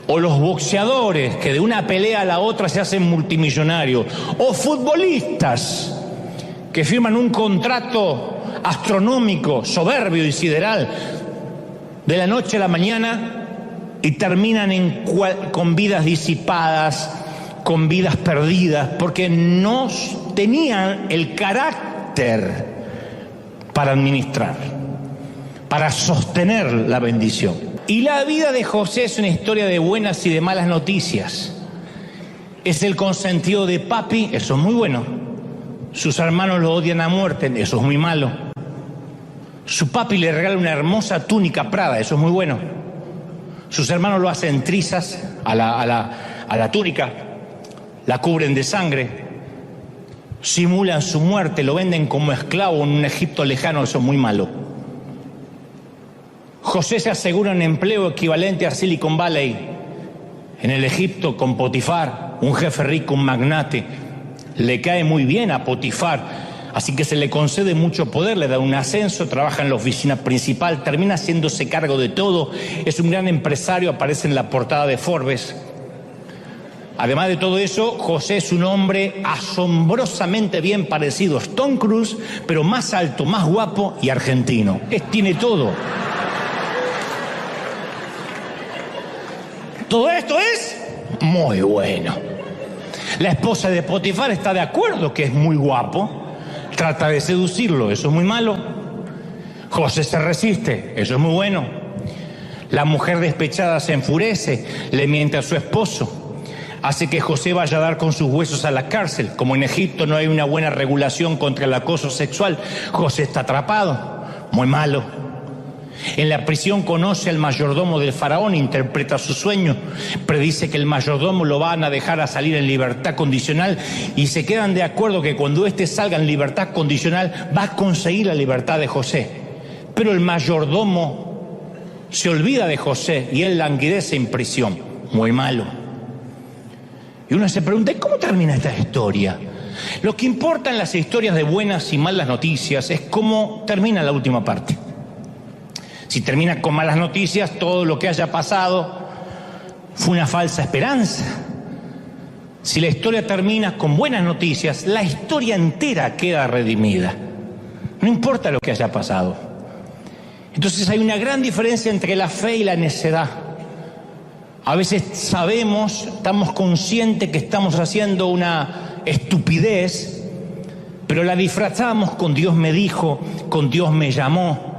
[SPEAKER 1] O los boxeadores que de una pelea a la otra se hacen multimillonarios. O futbolistas que firman un contrato astronómico, soberbio y sideral de la noche a la mañana y terminan con vidas disipadas, con vidas perdidas, porque no tenían el carácter para administrar, para sostener la bendición. Y la vida de José es una historia de buenas y de malas noticias. Es el consentido de papi, eso es muy bueno. Sus hermanos lo odian a muerte, eso es muy malo. Su papi le regala una hermosa túnica Prada, eso es muy bueno. Sus hermanos lo hacen trizas a la túnica, la cubren de sangre, simulan su muerte, lo venden como esclavo en un Egipto lejano, eso es muy malo. José se asegura un empleo equivalente a Silicon Valley en el Egipto con Potifar, un jefe rico, un magnate. Le cae muy bien a Potifar, así que se le concede mucho poder, le da un ascenso, trabaja en la oficina principal, termina haciéndose cargo de todo, es un gran empresario, aparece en la portada de Forbes. Además de todo eso, José es un hombre asombrosamente bien parecido a Tom Cruise, pero más alto, más guapo y argentino. Tiene todo. Todo esto es muy bueno. La esposa de Potifar está de acuerdo que es muy guapo, trata de seducirlo, eso es muy malo. José se resiste, eso es muy bueno. La mujer despechada se enfurece, le miente a su esposo, hace que José vaya a dar con sus huesos a la cárcel. Como en Egipto no hay una buena regulación contra el acoso sexual, José está atrapado, muy malo. En la prisión conoce al mayordomo del faraón, interpreta su sueño, predice que el mayordomo lo van a dejar a salir en libertad condicional y se quedan de acuerdo que cuando éste salga en libertad condicional va a conseguir la libertad de José. Pero el mayordomo se olvida de José y él languidece en prisión, muy malo. Y uno se pregunta, ¿cómo termina esta historia? Lo que importa en las historias de buenas y malas noticias es cómo termina la última parte. Si termina con malas noticias, todo lo que haya pasado fue una falsa esperanza. Si la historia termina con buenas noticias, la historia entera queda redimida. No importa lo que haya pasado. Entonces hay una gran diferencia entre la fe y la necedad. A veces sabemos, estamos conscientes que estamos haciendo una estupidez, pero la disfrazamos con Dios me dijo, con Dios me llamó.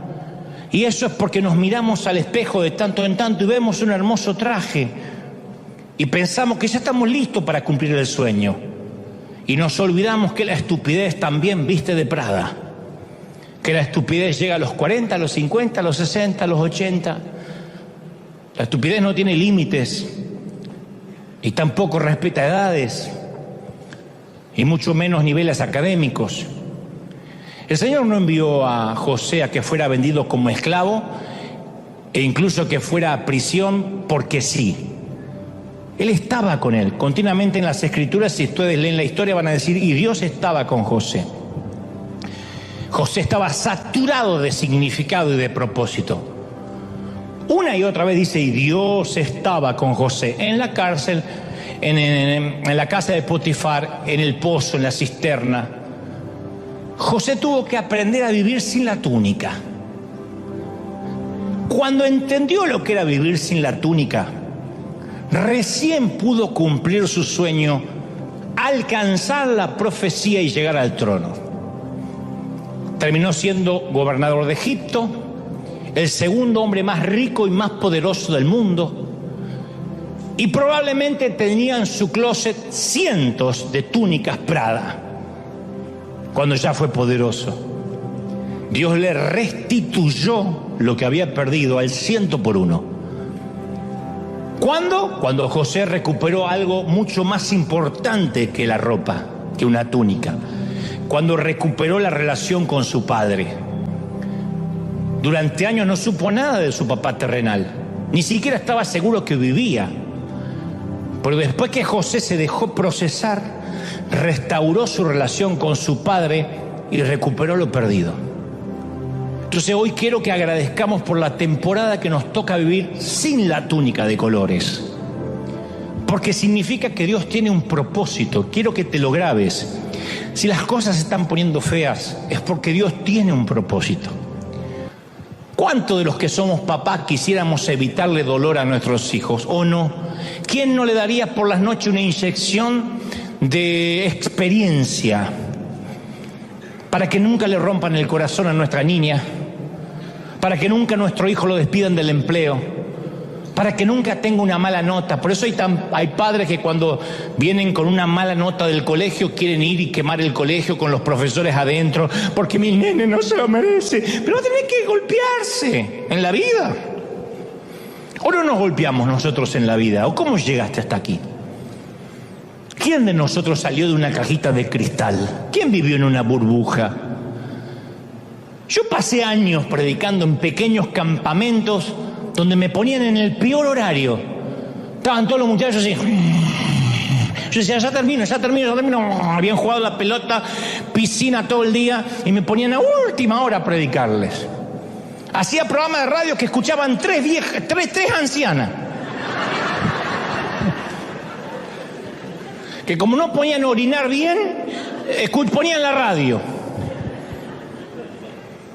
[SPEAKER 1] Y eso es porque nos miramos al espejo de tanto en tanto y vemos un hermoso traje y pensamos que ya estamos listos para cumplir el sueño. Y nos olvidamos que la estupidez también viste de Prada, que la estupidez llega a los 40, a los 50, a los 60, a los 80. La estupidez no tiene límites y tampoco respeta edades y mucho menos niveles académicos. El Señor no envió a José a que fuera vendido como esclavo e incluso que fuera a prisión porque sí. Él estaba con él. Continuamente en las Escrituras, si ustedes leen la historia, van a decir, y Dios estaba con José. José estaba saturado de significado y de propósito. Una y otra vez dice, y Dios estaba con José en la cárcel, en la casa de Potifar, en el pozo, en la cisterna. José tuvo que aprender a vivir sin la túnica. Cuando entendió lo que era vivir sin la túnica, recién pudo cumplir su sueño, alcanzar la profecía y llegar al trono. Terminó siendo gobernador de Egipto, el segundo hombre más rico y más poderoso del mundo, y probablemente tenía en su closet cientos de túnicas Prada. Cuando ya fue poderoso, Dios le restituyó lo que había perdido al 100%. ¿Cuándo? Cuando José recuperó algo mucho más importante que la ropa, que una túnica. Cuando recuperó la relación con su padre. Durante años no supo nada de su papá terrenal, ni siquiera estaba seguro que vivía. Pero después que José se dejó procesar, restauró su relación con su padre y recuperó lo perdido. Entonces hoy quiero que agradezcamos por la temporada que nos toca vivir sin la túnica de colores, porque significa que Dios tiene un propósito. Quiero que te lo grabes. Si las cosas se están poniendo feas, es porque Dios tiene un propósito. ¿Cuántos de los que somos papás quisiéramos evitarle dolor a nuestros hijos, o no? ¿Quién no le daría por las noches una inyección de experiencia para que nunca le rompan el corazón a nuestra niña, para que nunca nuestro hijo lo despidan del empleo, para que nunca tenga una mala nota? Por eso hay padres que cuando vienen con una mala nota del colegio quieren ir y quemar el colegio con los profesores adentro, porque mi nene no se lo merece. Pero tiene que golpearse en la vida. ¿O no nos golpeamos nosotros en la vida? ¿O cómo llegaste hasta aquí? ¿Quién de nosotros salió de una cajita de cristal? ¿Quién vivió en una burbuja? Yo pasé años predicando en pequeños campamentos donde me ponían en el peor horario. Estaban todos los muchachos así. Yo decía, ya termino. Habían jugado la pelota, piscina todo el día, y me ponían a última hora a predicarles. Hacía programas de radio que escuchaban tres ancianas, que como no podían orinar bien, ponían la radio.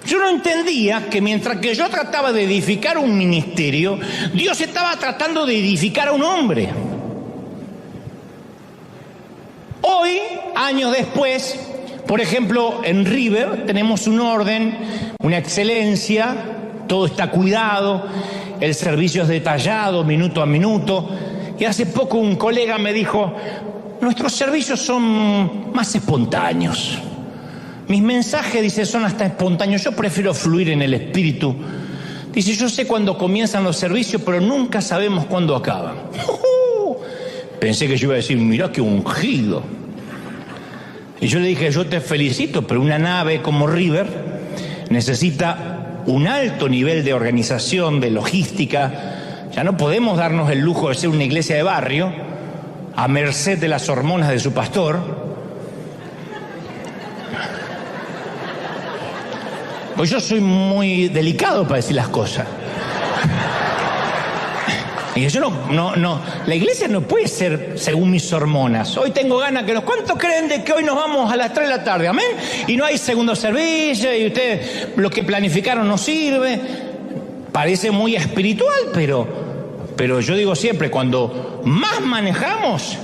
[SPEAKER 1] Yo no entendía que mientras que yo trataba de edificar un ministerio, Dios estaba tratando de edificar a un hombre. Hoy, años después, por ejemplo, en River tenemos un orden, una excelencia, todo está cuidado, el servicio es detallado, minuto a minuto. Y hace poco un colega me dijo, nuestros servicios son más espontáneos. Mis mensajes, dice, son hasta espontáneos. Yo prefiero fluir en el espíritu. Dice, yo sé cuándo comienzan los servicios, pero nunca sabemos cuándo acaban. Pensé que yo iba a decir, mirá qué ungido. Y yo le dije, yo te felicito, pero una nave como River necesita un alto nivel de organización, de logística. Ya no podemos darnos el lujo de ser una iglesia de barrio a merced de las hormonas de su pastor. Pues yo soy muy delicado para decir las cosas. Y yo no, la iglesia no puede ser según mis hormonas. Hoy tengo ganas que ¿cuántos creen de que hoy nos vamos a las 3 de la tarde? Amén. Y no hay segundo servicio y ustedes lo que planificaron no sirve. Parece muy espiritual, pero yo digo siempre, cuando más manejamos,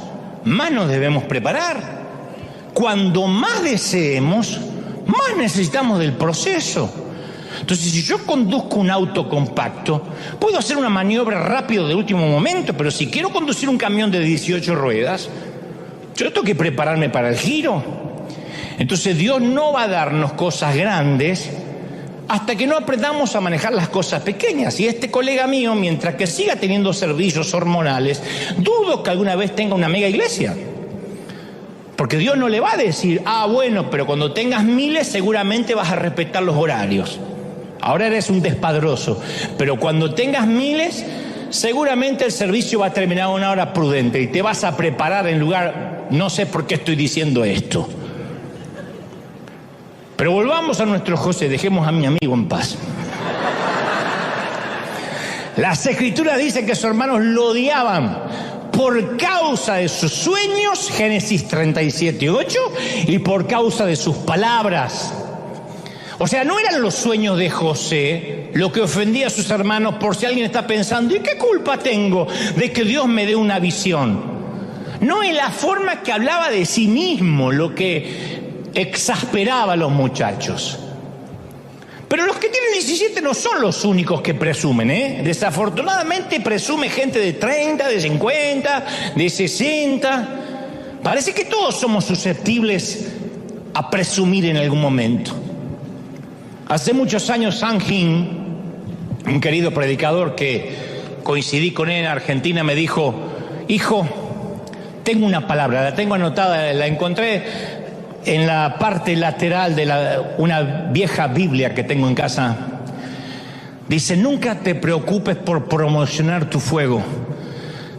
[SPEAKER 1] más nos debemos preparar. Cuando más deseemos, más necesitamos del proceso. Entonces, si yo conduzco un auto compacto, puedo hacer una maniobra rápido de último momento, pero si quiero conducir un camión de 18 ruedas, yo tengo que prepararme para el giro. Entonces, Dios no va a darnos cosas grandes hasta que no aprendamos a manejar las cosas pequeñas. Y este colega mío, mientras que siga teniendo servicios hormonales, dudo que alguna vez tenga una mega iglesia. Porque Dios no le va a decir, bueno, pero cuando tengas miles seguramente vas a respetar los horarios. Ahora eres un despadroso, pero cuando tengas miles, seguramente el servicio va a terminar a una hora prudente y te vas a preparar en lugar, no sé por qué estoy diciendo esto. Pero volvamos a nuestro José, dejemos a mi amigo en paz. Las Escrituras dicen que sus hermanos lo odiaban por causa de sus sueños, Génesis 37:8, y por causa de sus palabras. O sea, no eran los sueños de José lo que ofendía a sus hermanos, por si alguien está pensando, ¿y qué culpa tengo de que Dios me dé una visión? No, es la forma que hablaba de sí mismo lo que exasperaba a los muchachos. Pero los que tienen 17 no son los únicos que presumen, ¿eh? Desafortunadamente presume gente de 30, de 50, de 60. Parece que todos somos susceptibles a presumir en algún momento. Hace muchos años, San Gin, un querido predicador que coincidí con él en Argentina, me dijo, hijo, tengo una palabra, la tengo anotada, la encontré en la parte lateral de una vieja Biblia que tengo en casa. Dice, nunca te preocupes por promocionar tu fuego.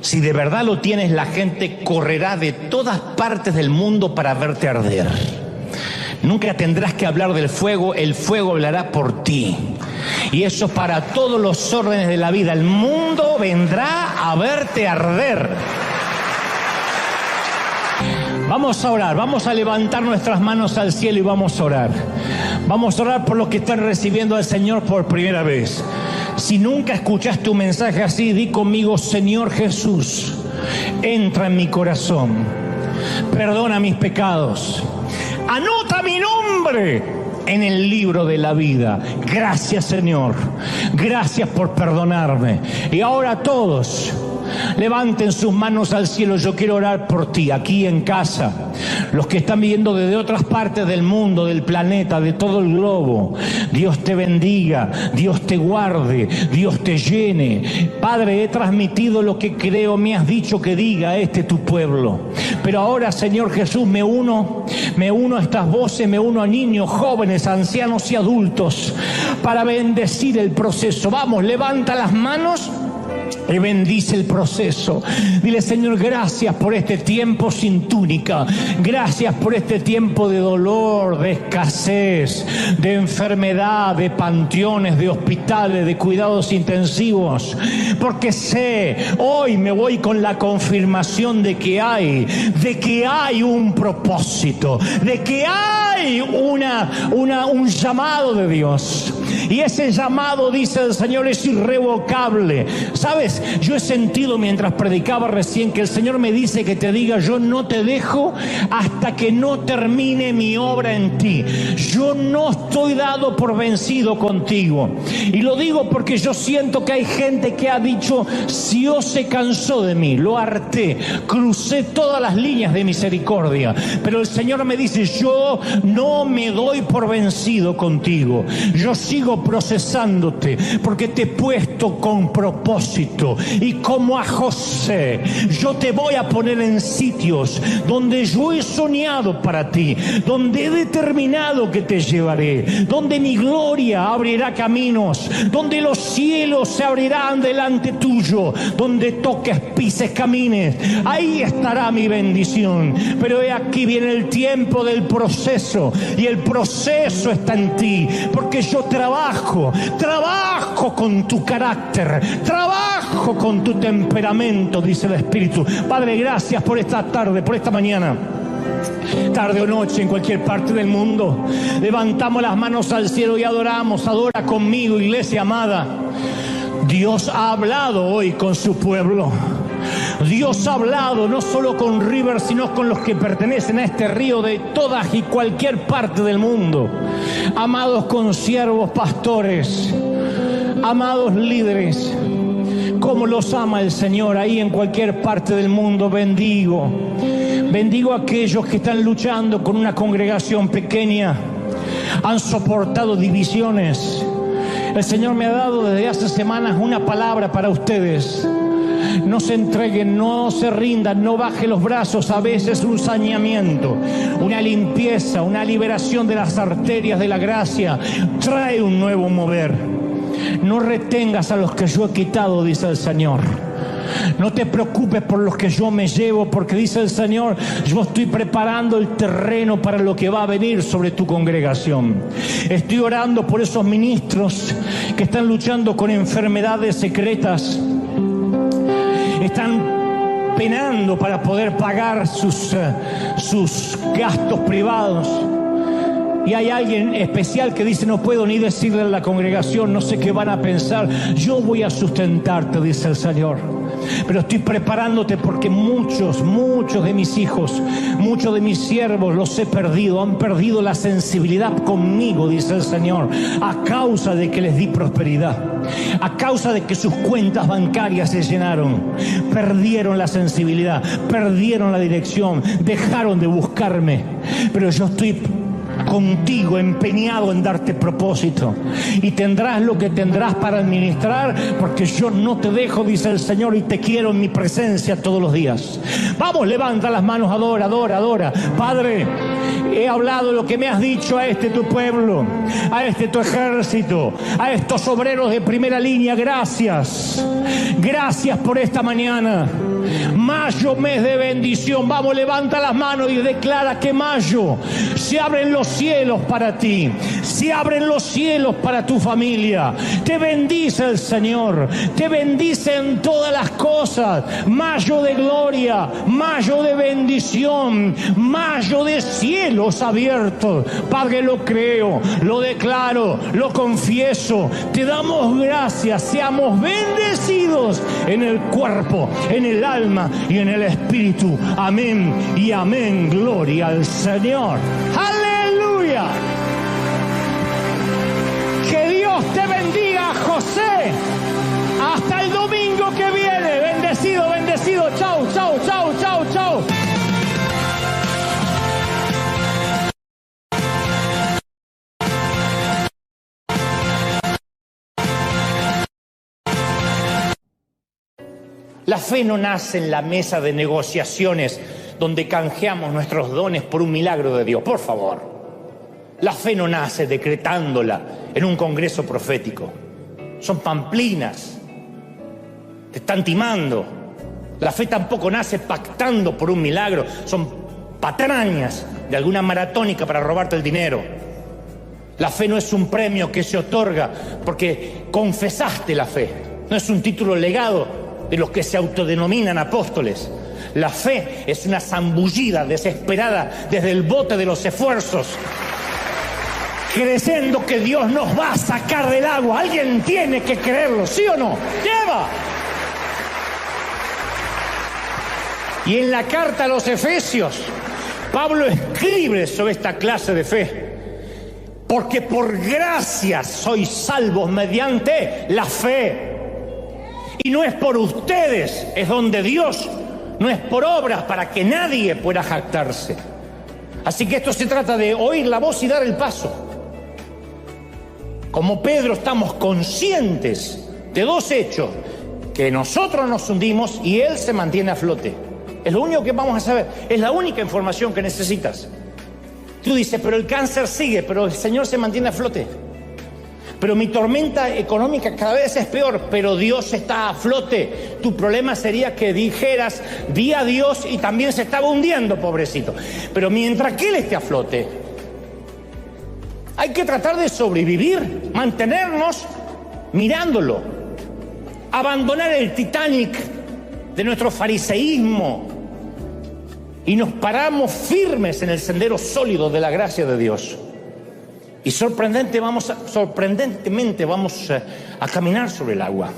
[SPEAKER 1] Si de verdad lo tienes, la gente correrá de todas partes del mundo para verte arder. Nunca tendrás que hablar del fuego, el fuego hablará por ti. Y eso para todos los órdenes de la vida. El mundo vendrá a verte arder. Vamos a orar, vamos a levantar nuestras manos al cielo y vamos a orar. Vamos a orar por los que están recibiendo al Señor por primera vez. Si nunca escuchaste un mensaje así, di conmigo, Señor Jesús, entra en mi corazón, perdona mis pecados, anota mi nombre en el libro de la vida. Gracias, Señor, gracias por perdonarme. Y ahora todos levanten sus manos al cielo. Yo quiero orar por ti, aquí en casa, los que están viendo desde otras partes del mundo, del planeta, de todo el globo. Dios te bendiga, Dios te guarde, Dios te llene. Padre, he transmitido lo que creo me has dicho que diga tu pueblo. Pero ahora, Señor Jesús, me uno a estas voces, me uno a niños, jóvenes, ancianos y adultos para bendecir el proceso. Vamos, levanta las manos y bendice el proceso. Dile, Señor, gracias por este tiempo sin túnica. Gracias por este tiempo de dolor, de escasez, de enfermedad, de panteones, de hospitales, de cuidados intensivos. Porque sé, hoy me voy con la confirmación de que hay un propósito, de que hay un llamado de Dios. Y ese llamado, dice el Señor, es irrevocable. ¿Sabes? Yo he sentido mientras predicaba recién que el Señor me dice que te diga, yo no te dejo hasta que no termine mi obra en ti. Yo no estoy dado por vencido contigo. Y lo digo porque yo siento que hay gente que ha dicho, Dios se cansó de mí, lo harté, crucé todas las líneas de misericordia. Pero el Señor me dice, yo no me doy por vencido contigo. Yo sigo procesándote porque te he puesto con propósito. Y como a José, yo te voy a poner en sitios donde yo he soñado para ti, donde he determinado que te llevaré, donde mi gloria abrirá caminos, donde los cielos se abrirán delante tuyo, donde toques, pises, camines. Ahí estará mi bendición. Pero he aquí viene el tiempo del proceso, y el proceso está en ti, porque yo trabajo con tu carácter, trabajo con tu temperamento, dice el Espíritu. Padre, gracias por esta tarde, por esta mañana, tarde o noche, en cualquier parte del mundo. Levantamos las manos al cielo y adoramos. Adora conmigo, iglesia amada. Dios ha hablado hoy con su pueblo. Dios ha hablado no solo con River, sino con los que pertenecen a este río de todas y cualquier parte del mundo. Amados consiervos pastores, amados líderes, como los ama el Señor ahí en cualquier parte del mundo. Bendigo a aquellos que están luchando con una congregación pequeña, han soportado divisiones. El Señor me ha dado desde hace semanas una palabra para ustedes. No se entreguen, no se rindan, no baje los brazos. A veces un saneamiento, una limpieza, una liberación de las arterias de la gracia trae un nuevo mover. No retengas a los que yo he quitado, dice el Señor. No te preocupes por los que yo me llevo, porque dice el Señor, yo estoy preparando el terreno para lo que va a venir sobre tu congregación. Estoy orando por esos ministros que están luchando con enfermedades secretas. Están penando para poder pagar sus gastos privados. Y hay alguien especial que dice, no puedo ni decirle a la congregación, no sé qué van a pensar. Yo voy a sustentarte, dice el Señor. Pero estoy preparándote porque muchos de mis hijos, muchos de mis siervos los he perdido. Han perdido la sensibilidad conmigo, dice el Señor, a causa de que les di prosperidad. A causa de que sus cuentas bancarias se llenaron. Perdieron la sensibilidad, perdieron la dirección, dejaron de buscarme. Pero yo estoy contigo, empeñado en darte propósito, y tendrás lo que tendrás para administrar, porque yo no te dejo, dice el Señor, y te quiero en mi presencia todos los días. Vamos, levanta las manos, adora, adora, adora. Padre, he hablado lo que me has dicho a este tu pueblo, a este tu ejército, a estos obreros de primera línea. Gracias, gracias por esta mañana. Mayo, mes de bendición. Vamos, levanta las manos y declara que mayo se abren los cielos para ti, se abren los cielos para tu familia. Te bendice el Señor, te bendice en todas las cosas. Mayo de gloria, mayo de bendición, mayo de cielos abiertos. Padre, lo creo, lo declaro, lo confieso. Te damos gracias. Seamos bendecidos en el cuerpo, en el alma y en el espíritu. Amén y amén. Gloria al Señor. ¡Aleluya! Que Dios te bendiga, José. Hasta el domingo que viene. Bendecido, bendecido. Chau, chau, chau, chau, chau. La fe no nace en la mesa de negociaciones donde canjeamos nuestros dones por un milagro de Dios. Por favor. La fe no nace decretándola en un congreso profético. Son pamplinas. Te están timando. La fe tampoco nace pactando por un milagro. Son patrañas de alguna maratónica para robarte el dinero. La fe no es un premio que se otorga porque confesaste la fe. No es un título legado de los que se autodenominan apóstoles. La fe es una zambullida desesperada desde el bote de los esfuerzos, creyendo que Dios nos va a sacar del agua. Alguien tiene que creerlo, ¿sí o no? ¡Lleva! Y en la carta a los Efesios, Pablo escribe sobre esta clase de fe. Porque por gracia sois salvos mediante la fe. Y no es por ustedes, es donde Dios, no es por obras para que nadie pueda jactarse. Así que esto se trata de oír la voz y dar el paso. Como Pedro estamos conscientes de dos hechos, que nosotros nos hundimos y él se mantiene a flote. Es lo único que vamos a saber, es la única información que necesitas. Tú dices, pero el cáncer sigue, pero el Señor se mantiene a flote. Pero mi tormenta económica cada vez es peor, pero Dios está a flote. Tu problema sería que dijeras, vi a Dios y también se estaba hundiendo, pobrecito. Pero mientras que Él esté a flote, hay que tratar de sobrevivir, mantenernos mirándolo. Abandonar el Titanic de nuestro fariseísmo y nos paramos firmes en el sendero sólido de la gracia de Dios. Y sorprendentemente vamos a caminar sobre el agua.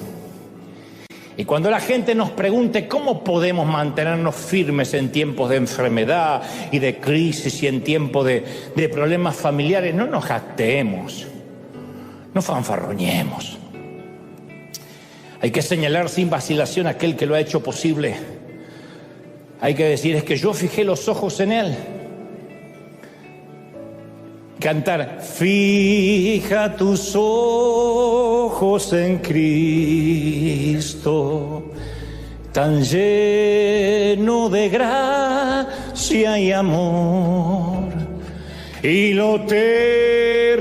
[SPEAKER 1] Y cuando la gente nos pregunte cómo podemos mantenernos firmes en tiempos de enfermedad y de crisis y en tiempos de problemas familiares, no nos jactemos, no fanfarroñemos. Hay que señalar sin vacilación a aquel que lo ha hecho posible. Hay que decir, es que yo fijé los ojos en Él. Cantar, fija tus ojos en Cristo, tan lleno de gracia y amor, y lo terrenal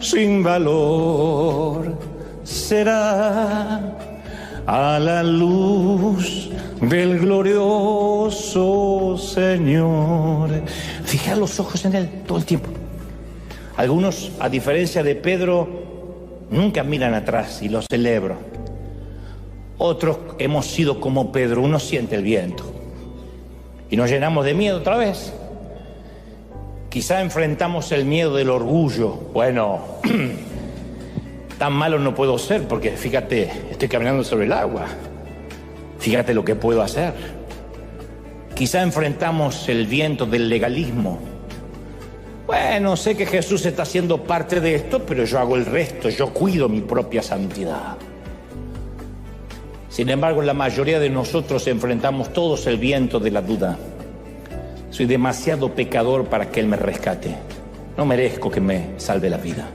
[SPEAKER 1] sin valor será a la luz del glorioso Señor. Fija los ojos en Él todo el tiempo. Algunos, a diferencia de Pedro, nunca miran atrás y lo celebro. Otros hemos sido como Pedro, uno siente el viento y nos llenamos de miedo otra vez. Quizá enfrentamos el miedo del orgullo. Bueno, tan malo no puedo ser porque fíjate, estoy caminando sobre el agua. Fíjate lo que puedo hacer. Quizá enfrentamos el viento del legalismo. Bueno, sé que Jesús está haciendo parte de esto, pero yo hago el resto, yo cuido mi propia santidad. Sin embargo, la mayoría de nosotros enfrentamos todos el viento de la duda. Soy demasiado pecador para que Él me rescate. No merezco que me salve la vida.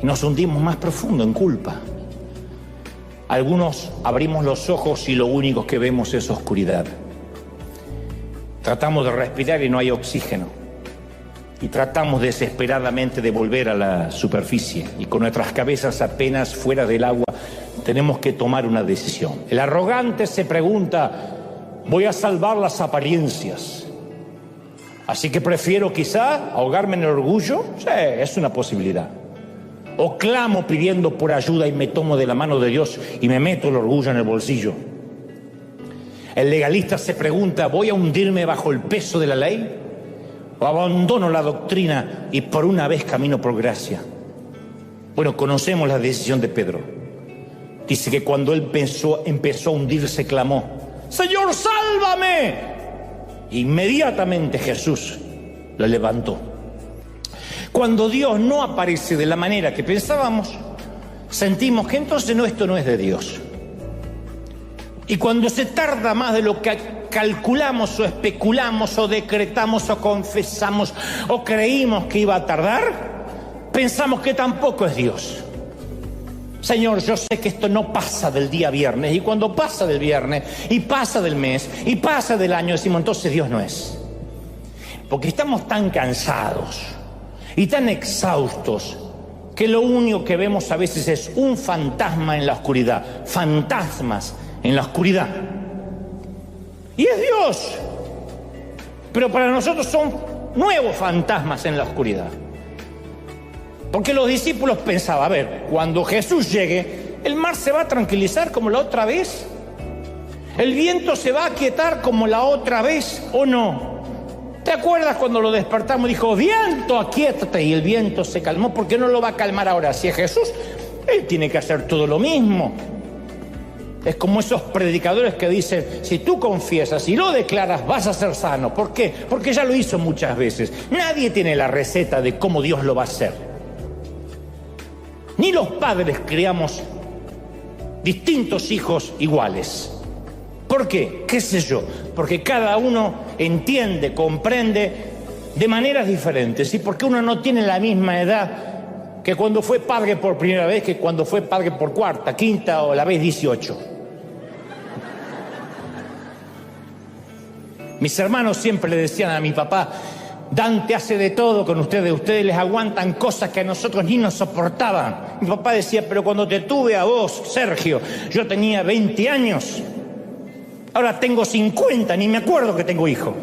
[SPEAKER 1] Y nos hundimos más profundo en culpa. Algunos abrimos los ojos y lo único que vemos es oscuridad. Tratamos de respirar y no hay oxígeno. Y tratamos desesperadamente de volver a la superficie. Y con nuestras cabezas apenas fuera del agua, tenemos que tomar una decisión. El arrogante se pregunta, voy a salvar las apariencias. Así que prefiero quizá ahogarme en el orgullo. Sí, es una posibilidad. O clamo pidiendo por ayuda y me tomo de la mano de Dios y me meto el orgullo en el bolsillo. El legalista se pregunta, ¿voy a hundirme bajo el peso de la ley? ¿O abandono la doctrina y por una vez camino por gracia? Bueno, conocemos la decisión de Pedro. Dice que cuando él empezó a hundirse, clamó, ¡Señor, sálvame! Inmediatamente Jesús lo levantó. Cuando Dios no aparece de la manera que pensábamos, sentimos que entonces esto no es de Dios. Y cuando se tarda más de lo que calculamos o especulamos o decretamos o confesamos o creímos que iba a tardar, pensamos que tampoco es Dios. Señor, yo sé que esto no pasa del día viernes, y cuando pasa del viernes y pasa del mes y pasa del año, decimos entonces Dios no es. Porque estamos tan cansados y tan exhaustos que lo único que vemos a veces es un fantasma en la oscuridad, fantasmas en la oscuridad. Y es Dios, pero para nosotros son nuevos fantasmas en la oscuridad. Porque los discípulos pensaban, a ver, cuando Jesús llegue, el mar se va a tranquilizar como la otra vez, el viento se va a aquietar como la otra vez, ¿o no? ¿Te acuerdas cuando lo despertamos? Dijo, viento, aquíétate, y el viento se calmó. ¿Por qué no lo va a calmar ahora? Si es Jesús, Él tiene que hacer todo lo mismo. Es como esos predicadores que dicen, si tú confiesas y lo declaras, vas a ser sano. ¿Por qué? Porque ya lo hizo muchas veces. Nadie tiene la receta de cómo Dios lo va a hacer. Ni los padres criamos distintos hijos iguales. ¿Por qué? ¿Qué sé yo? Porque cada uno entiende, comprende de maneras diferentes. Y porque uno no tiene la misma edad que cuando fue padre por primera vez, que cuando fue padre por cuarta, quinta o la vez 18. Mis hermanos siempre le decían a mi papá, Dante hace de todo con ustedes les aguantan cosas que a nosotros ni nos soportaban. Mi papá decía, pero cuando te tuve a vos, Sergio, yo tenía 20 años. Ahora tengo 50, ni me acuerdo que tengo hijo.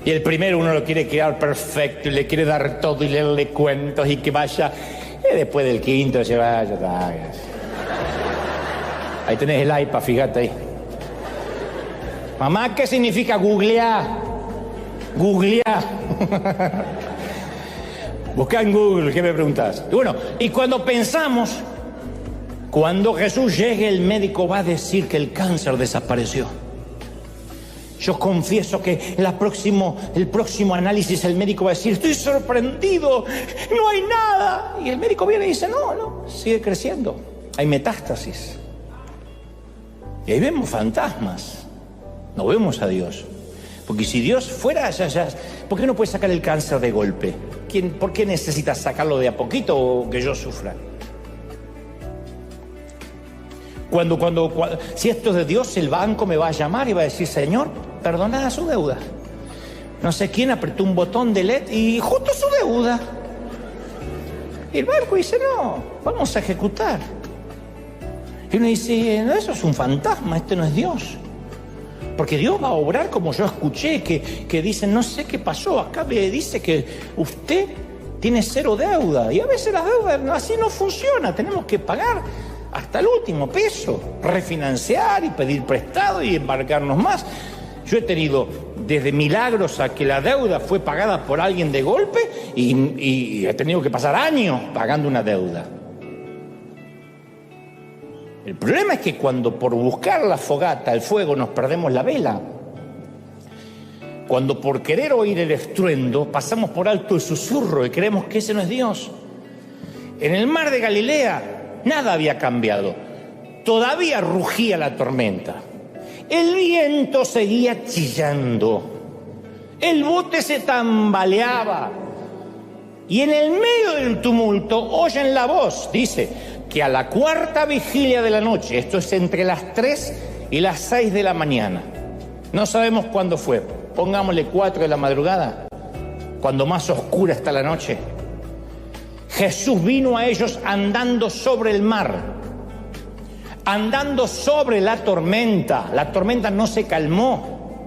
[SPEAKER 1] Y el primero uno lo quiere quedar perfecto y le quiere dar todo y leerle cuentos y que vaya. Y después del quinto se vaya. Ahí tenés el iPad, fíjate ahí. Mamá, ¿qué significa googlear? Googlear. Busca en Google, ¿qué me preguntás? Y bueno, y cuando pensamos, cuando Jesús llegue, el médico va a decir que el cáncer desapareció. Yo confieso que el próximo análisis el médico va a decir, estoy sorprendido, no hay nada. Y el médico viene y dice, no, sigue creciendo, hay metástasis. Y ahí vemos fantasmas, no vemos a Dios. Porque si Dios fuera, ¿por qué no puede sacar el cáncer de golpe? ¿Por qué necesita sacarlo de a poquito o que yo sufra? Si esto es de Dios, el banco me va a llamar y va a decir, Señor, perdona su deuda. No sé quién apretó un botón de LED y justo su deuda. Y el banco dice, no, vamos a ejecutar. Y uno dice, no, eso es un fantasma, este no es Dios. Porque Dios va a obrar como yo escuché, que dicen, no sé qué pasó, acá me dice que usted tiene 0 deuda. Y a veces las deudas así no funciona, tenemos que pagar hasta el último peso, refinanciar y pedir prestado y embarcarnos más. Yo he tenido desde milagros a que la deuda fue pagada por alguien de golpe y he tenido que pasar años pagando una deuda. El problema es que cuando por buscar la fogata, el fuego, nos perdemos la vela, cuando por querer oír el estruendo pasamos por alto el susurro y creemos que ese no es Dios. En el mar de Galilea nada había cambiado, todavía rugía la tormenta, el viento seguía chillando, el bote se tambaleaba y en el medio del tumulto oyen la voz, dice, que a la 4ª vigilia de la noche, esto es entre las 3 y las 6 de la mañana, no sabemos cuándo fue, pongámosle 4 de la madrugada, cuando más oscura está la noche, Jesús vino a ellos andando sobre el mar, andando sobre la tormenta no se calmó.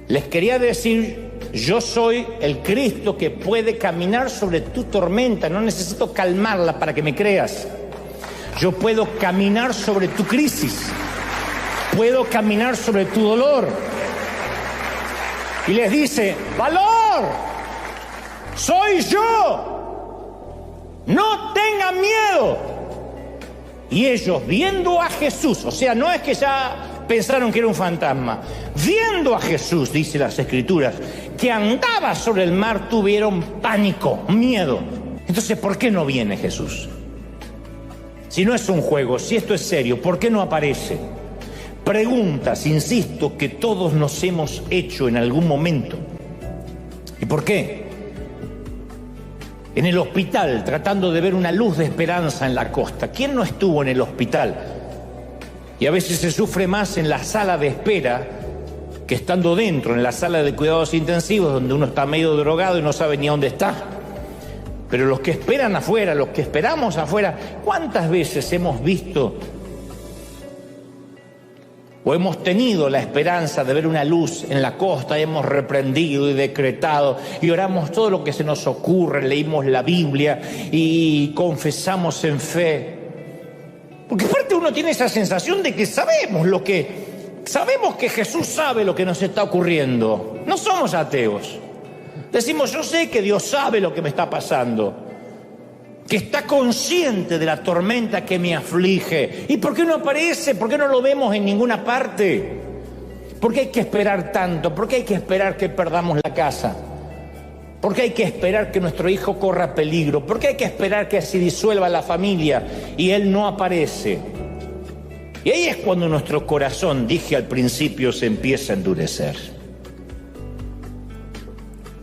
[SPEAKER 1] Les quería decir, yo soy el Cristo que puede caminar sobre tu tormenta, no necesito calmarla para que me creas. Yo puedo caminar sobre tu crisis, puedo caminar sobre tu dolor. Y les dice, valor, soy yo, no tengan miedo. Y ellos, viendo a Jesús, o sea, no es que ya pensaron que era un fantasma, viendo a Jesús, dice las Escrituras, que andaba sobre el mar, tuvieron pánico, miedo. Entonces, ¿por qué no viene Jesús? Si no es un juego, si esto es serio, ¿por qué no aparece? Preguntas, insisto, que todos nos hemos hecho en algún momento. ¿Y por qué? En el hospital, tratando de ver una luz de esperanza en la costa. ¿Quién no estuvo en el hospital? Y a veces se sufre más en la sala de espera que estando dentro, en la sala de cuidados intensivos, donde uno está medio drogado y no sabe ni dónde está. Pero los que esperan afuera, los que esperamos afuera, ¿cuántas veces hemos visto o hemos tenido la esperanza de ver una luz en la costa, hemos reprendido y decretado y oramos todo lo que se nos ocurre, leímos la Biblia y confesamos en fe? Porque aparte uno tiene esa sensación de que sabemos que Jesús sabe lo que nos está ocurriendo. No somos ateos. Decimos, yo sé que Dios sabe lo que me está pasando, que está consciente de la tormenta que me aflige. ¿Y por qué no aparece? ¿Por qué no lo vemos en ninguna parte? ¿Por qué hay que esperar tanto? ¿Por qué hay que esperar que perdamos la casa? ¿Por qué hay que esperar que nuestro hijo corra peligro? ¿Por qué hay que esperar que se disuelva la familia y él no aparece? Y ahí es cuando nuestro corazón, dije al principio, se empieza a endurecer.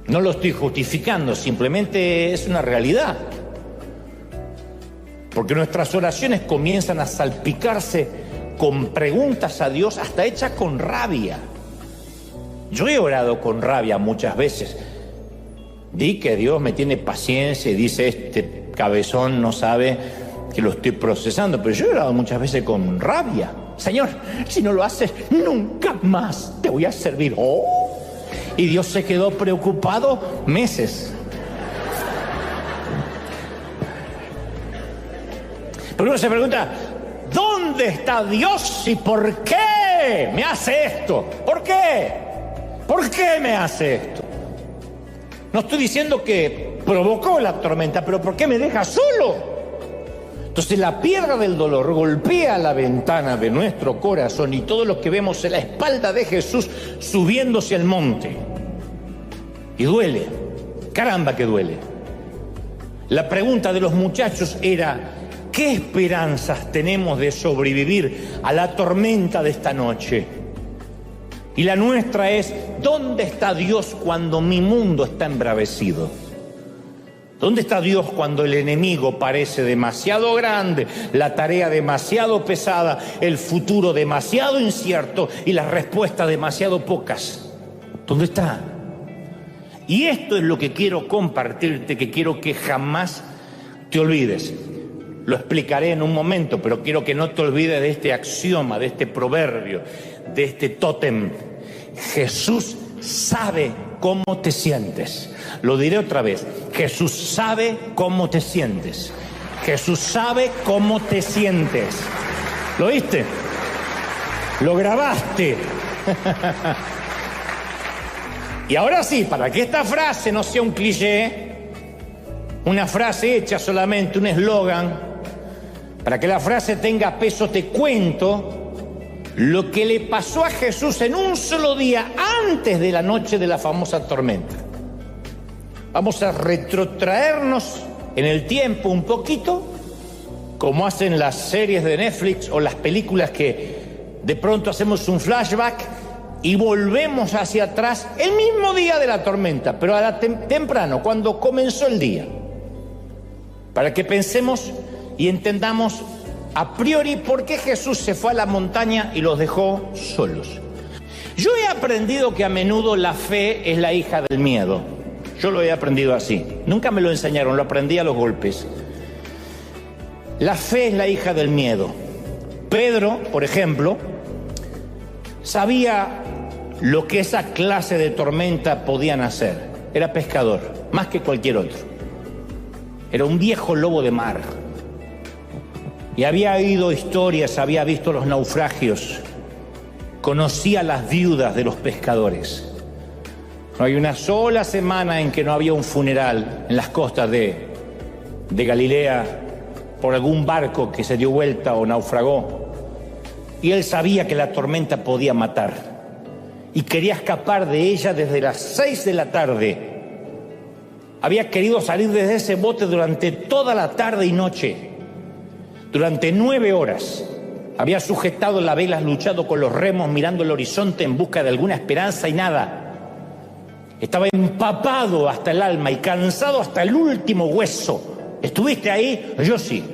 [SPEAKER 1] No lo estoy justificando, simplemente es una realidad. Porque nuestras oraciones comienzan a salpicarse con preguntas a Dios, hasta hechas con rabia. Yo he orado con rabia muchas veces. Di que Dios me tiene paciencia y dice, este cabezón no sabe que lo estoy procesando. Pero yo he orado muchas veces con rabia. Señor, si no lo haces, nunca más te voy a servir. Oh. Y Dios se quedó preocupado meses. Pero uno se pregunta, ¿dónde está Dios y por qué me hace esto? ¿Por qué? ¿Por qué me hace esto? No estoy diciendo que provocó la tormenta, pero ¿por qué me deja solo? Entonces la piedra del dolor golpea la ventana de nuestro corazón y todo lo que vemos es la espalda de Jesús subiéndose al monte. Y duele, caramba que duele. La pregunta de los muchachos era, ¿qué esperanzas tenemos de sobrevivir a la tormenta de esta noche? Y la nuestra es, ¿dónde está Dios cuando mi mundo está embravecido? ¿Dónde está Dios cuando el enemigo parece demasiado grande, la tarea demasiado pesada, el futuro demasiado incierto y las respuestas demasiado pocas? ¿Dónde está? Y esto es lo que quiero compartirte, que quiero que jamás te olvides. Lo explicaré en un momento, pero quiero que no te olvides de este axioma, de este proverbio, de este tótem. Jesús sabe cómo te sientes. Lo diré otra vez. Jesús sabe cómo te sientes. Jesús sabe cómo te sientes. ¿Lo oíste? Lo grabaste. Y ahora sí, para que esta frase no sea un cliché, una frase hecha solamente, un eslogan, para que la frase tenga peso, te cuento lo que le pasó a Jesús en un solo día antes de la noche de la famosa tormenta. Vamos a retrotraernos en el tiempo un poquito, como hacen las series de Netflix o las películas que de pronto hacemos un flashback y volvemos hacia atrás el mismo día de la tormenta, pero temprano, cuando comenzó el día, para que pensemos y entendamos a priori por qué Jesús se fue a la montaña y los dejó solos. Yo he aprendido que a menudo la fe es la hija del miedo. Yo lo he aprendido así. Nunca me lo enseñaron, lo aprendí a los golpes. La fe es la hija del miedo. Pedro, por ejemplo, sabía lo que esa clase de tormenta podían hacer. Era pescador, más que cualquier otro. Era un viejo lobo de mar. Y había oído historias, había visto los naufragios, conocía las viudas de los pescadores. No hay una sola semana en que no había un funeral en las costas de Galilea por algún barco que se dio vuelta o naufragó. Y él sabía que la tormenta podía matar y quería escapar de ella desde las 6 de la tarde. Había querido salir desde ese bote durante toda la tarde y noche. Durante 9 horas había sujetado la vela, luchado con los remos, mirando el horizonte en busca de alguna esperanza y nada. Estaba empapado hasta el alma y cansado hasta el último hueso. ¿Estuviste ahí? Yo sí.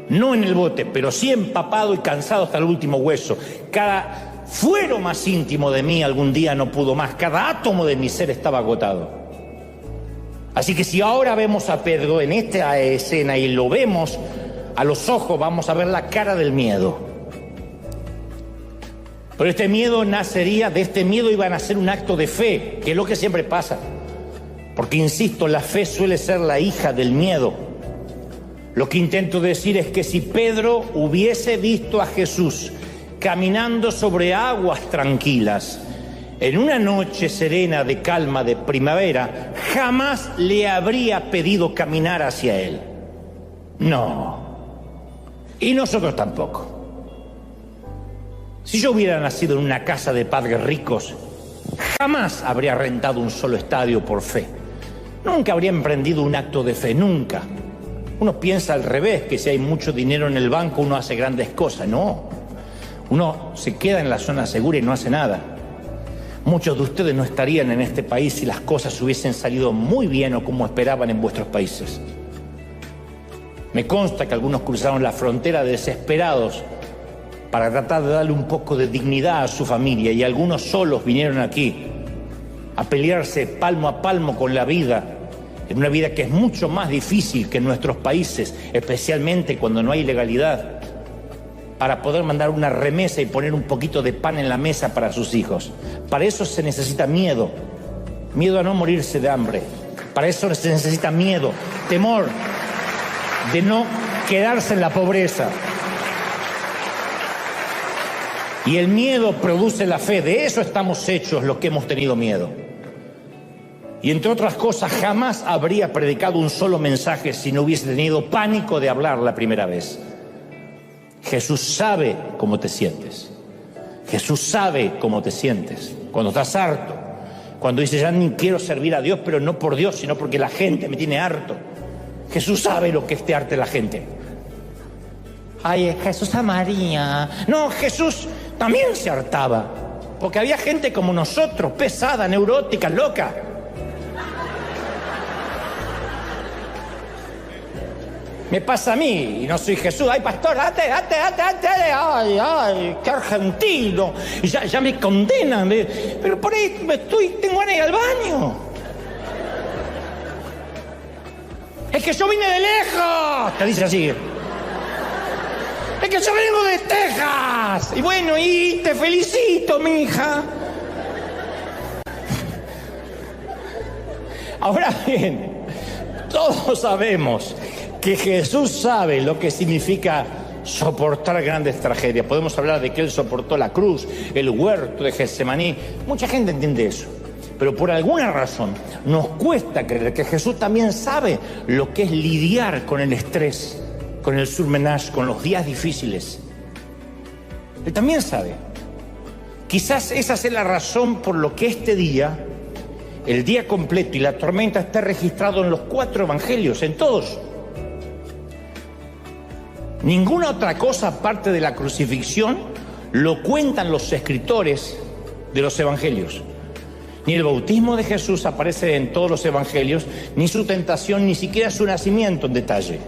[SPEAKER 1] No en el bote, pero sí empapado y cansado hasta el último hueso. Cada fuero más íntimo de mí algún día no pudo más. Cada átomo de mi ser estaba agotado. Así que si ahora vemos a Pedro en esta escena y lo vemos a los ojos, vamos a ver la cara del miedo. Pero este miedo nacería, de este miedo iba a nacer un acto de fe, que es lo que siempre pasa. Porque, insisto, la fe suele ser la hija del miedo. Lo que intento decir es que si Pedro hubiese visto a Jesús caminando sobre aguas tranquilas, en una noche serena de calma de primavera, jamás le habría pedido caminar hacia él. No. Y nosotros tampoco. Si yo hubiera nacido en una casa de padres ricos, jamás habría rentado un solo estadio por fe. Nunca habría emprendido un acto de fe, nunca. Uno piensa al revés, que si hay mucho dinero en el banco uno hace grandes cosas. No. Uno se queda en la zona segura y no hace nada. Muchos de ustedes no estarían en este país si las cosas hubiesen salido muy bien o como esperaban en vuestros países. Me consta que algunos cruzaron la frontera desesperados para tratar de darle un poco de dignidad a su familia, y algunos solos vinieron aquí a pelearse palmo a palmo con la vida, en una vida que es mucho más difícil que en nuestros países, especialmente cuando no hay legalidad, para poder mandar una remesa y poner un poquito de pan en la mesa para sus hijos. Para eso se necesita miedo, miedo a no morirse de hambre. Para eso se necesita miedo, temor de no quedarse en la pobreza. Y el miedo produce la fe, de eso estamos hechos los que hemos tenido miedo. Y entre otras cosas, jamás habría predicado un solo mensaje si no hubiese tenido pánico de hablar la primera vez. Jesús sabe cómo te sientes. Jesús sabe cómo te sientes. Cuando estás harto, cuando dices ya ni quiero servir a Dios, pero no por Dios, sino porque la gente me tiene harto. Jesús sabe lo que es arte la gente. Ay, Jesús amaría. No, Jesús también se hartaba, porque había gente como nosotros, pesada, neurótica, loca. Me pasa a mí, y no soy Jesús. Ay, pastor, date, ay, qué argentino. Y ya me condenan. Pero por ahí tengo ganas de ir al baño. Es que yo vine de lejos, te dice así. Es que yo vengo de Texas. Y bueno, y te felicito, mija. Ahora bien, todos sabemos que Jesús sabe lo que significa soportar grandes tragedias. Podemos hablar de que Él soportó la cruz, el huerto de Getsemaní. Mucha gente entiende eso. Pero por alguna razón nos cuesta creer que Jesús también sabe lo que es lidiar con el estrés, con el surmenage, con los días difíciles. Él también sabe. Quizás esa sea la razón por lo que este día, el día completo y la tormenta, está registrado en los 4 evangelios, en todos. Ninguna otra cosa aparte de la crucifixión lo cuentan los escritores de los evangelios. Ni el bautismo de Jesús aparece en todos los evangelios, ni su tentación, ni siquiera su nacimiento en detalle.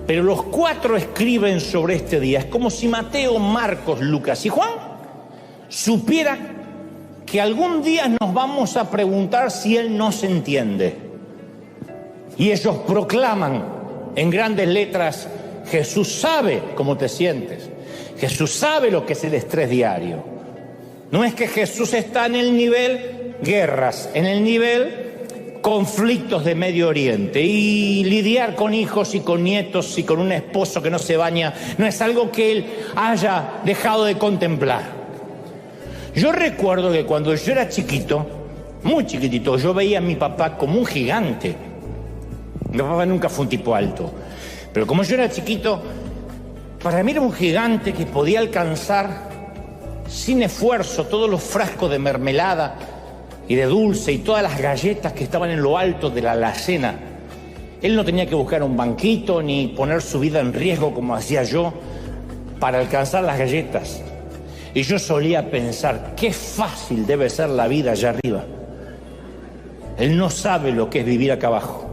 [SPEAKER 1] Pero los 4 escriben sobre este día. Es como si Mateo, Marcos, Lucas y Juan supieran que algún día nos vamos a preguntar si Él nos entiende. Y ellos proclaman en grandes letras: Jesús sabe cómo te sientes. Jesús sabe lo que es el estrés diario. No es que Jesús está en el nivel guerras, en el nivel conflictos de Medio Oriente, y lidiar con hijos y con nietos y con un esposo que no se baña no es algo que Él haya dejado de contemplar. Yo recuerdo que cuando yo era chiquito, muy chiquitito, yo veía a mi papá como un gigante. Mi papá nunca fue un tipo alto, pero como yo era chiquito, para mí era un gigante que podía alcanzar sin esfuerzo todos los frascos de mermelada y de dulce y todas las galletas que estaban en lo alto de la alacena. Él no tenía que buscar un banquito ni poner su vida en riesgo como hacía yo para alcanzar las galletas. Y yo solía pensar, qué fácil debe ser la vida allá arriba. Él no sabe lo que es vivir acá abajo.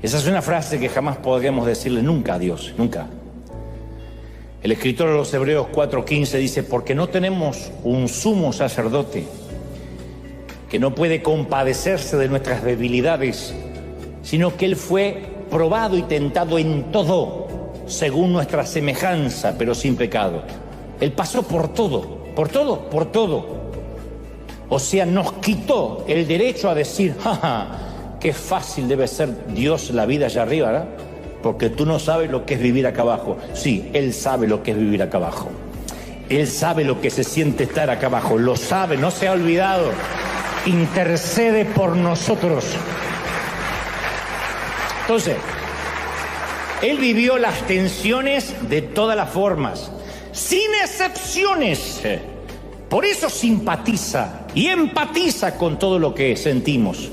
[SPEAKER 1] Esa es una frase que jamás podremos decirle nunca a Dios, nunca. El escritor de los Hebreos 4:15 dice: porque no tenemos un sumo sacerdote que no puede compadecerse de nuestras debilidades, sino que Él fue probado y tentado en todo, según nuestra semejanza, pero sin pecado. Él pasó por todo, por todo, por todo. O sea, nos quitó el derecho a decir: jaja, qué fácil debe ser Dios la vida allá arriba, ¿verdad? Porque tú no sabes lo que es vivir acá abajo. Sí, Él sabe lo que es vivir acá abajo. Él sabe lo que se siente estar acá abajo. Lo sabe, no se ha olvidado. Intercede por nosotros. Entonces, Él vivió las tensiones de todas las formas, sin excepciones. Por eso simpatiza y empatiza con todo lo que sentimos.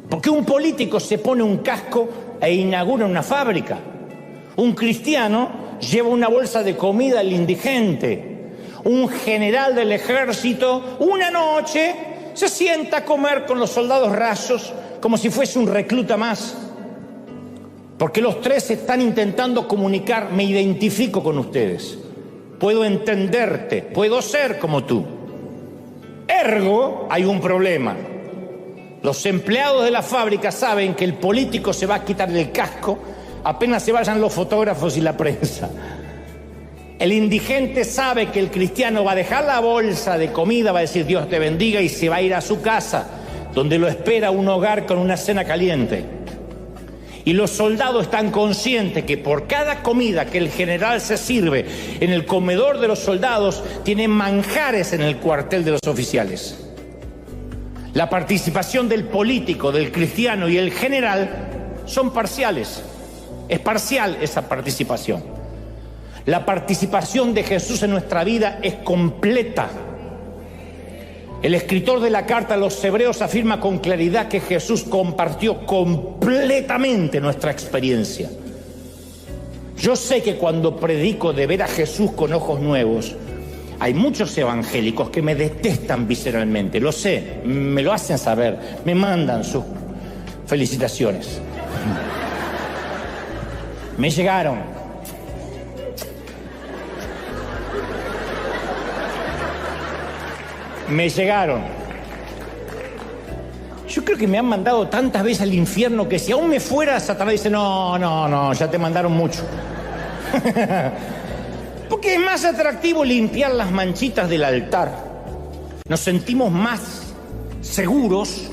[SPEAKER 1] Porque un político se pone un casco e inaugura una fábrica. Un cristiano lleva una bolsa de comida al indigente. Un general del ejército una noche se sienta a comer con los soldados rasos como si fuese un recluta más. Porque los 3 están intentando comunicar: me identifico con ustedes, puedo entenderte, puedo ser como tú. Ergo, hay un problema. Los empleados de la fábrica saben que el político se va a quitar el casco apenas se vayan los fotógrafos y la prensa. El indigente sabe que el cristiano va a dejar la bolsa de comida, va a decir Dios te bendiga, y se va a ir a su casa, donde lo espera un hogar con una cena caliente. Y los soldados están conscientes que por cada comida que el general se sirve en el comedor de los soldados, tienen manjares en el cuartel de los oficiales. La participación del político, del cristiano y el general son parciales. Es parcial esa participación. La participación de Jesús en nuestra vida es completa. El escritor de la carta a los Hebreos afirma con claridad que Jesús compartió completamente nuestra experiencia. Yo sé que cuando predico de ver a Jesús con ojos nuevos, hay muchos evangélicos que me detestan visceralmente, lo sé, me lo hacen saber, me mandan sus felicitaciones. Me llegaron. Yo creo que me han mandado tantas veces al infierno que si aún me fuera, Satanás dice, no, ya te mandaron mucho. Porque es más atractivo limpiar las manchitas del altar. Nos sentimos más seguros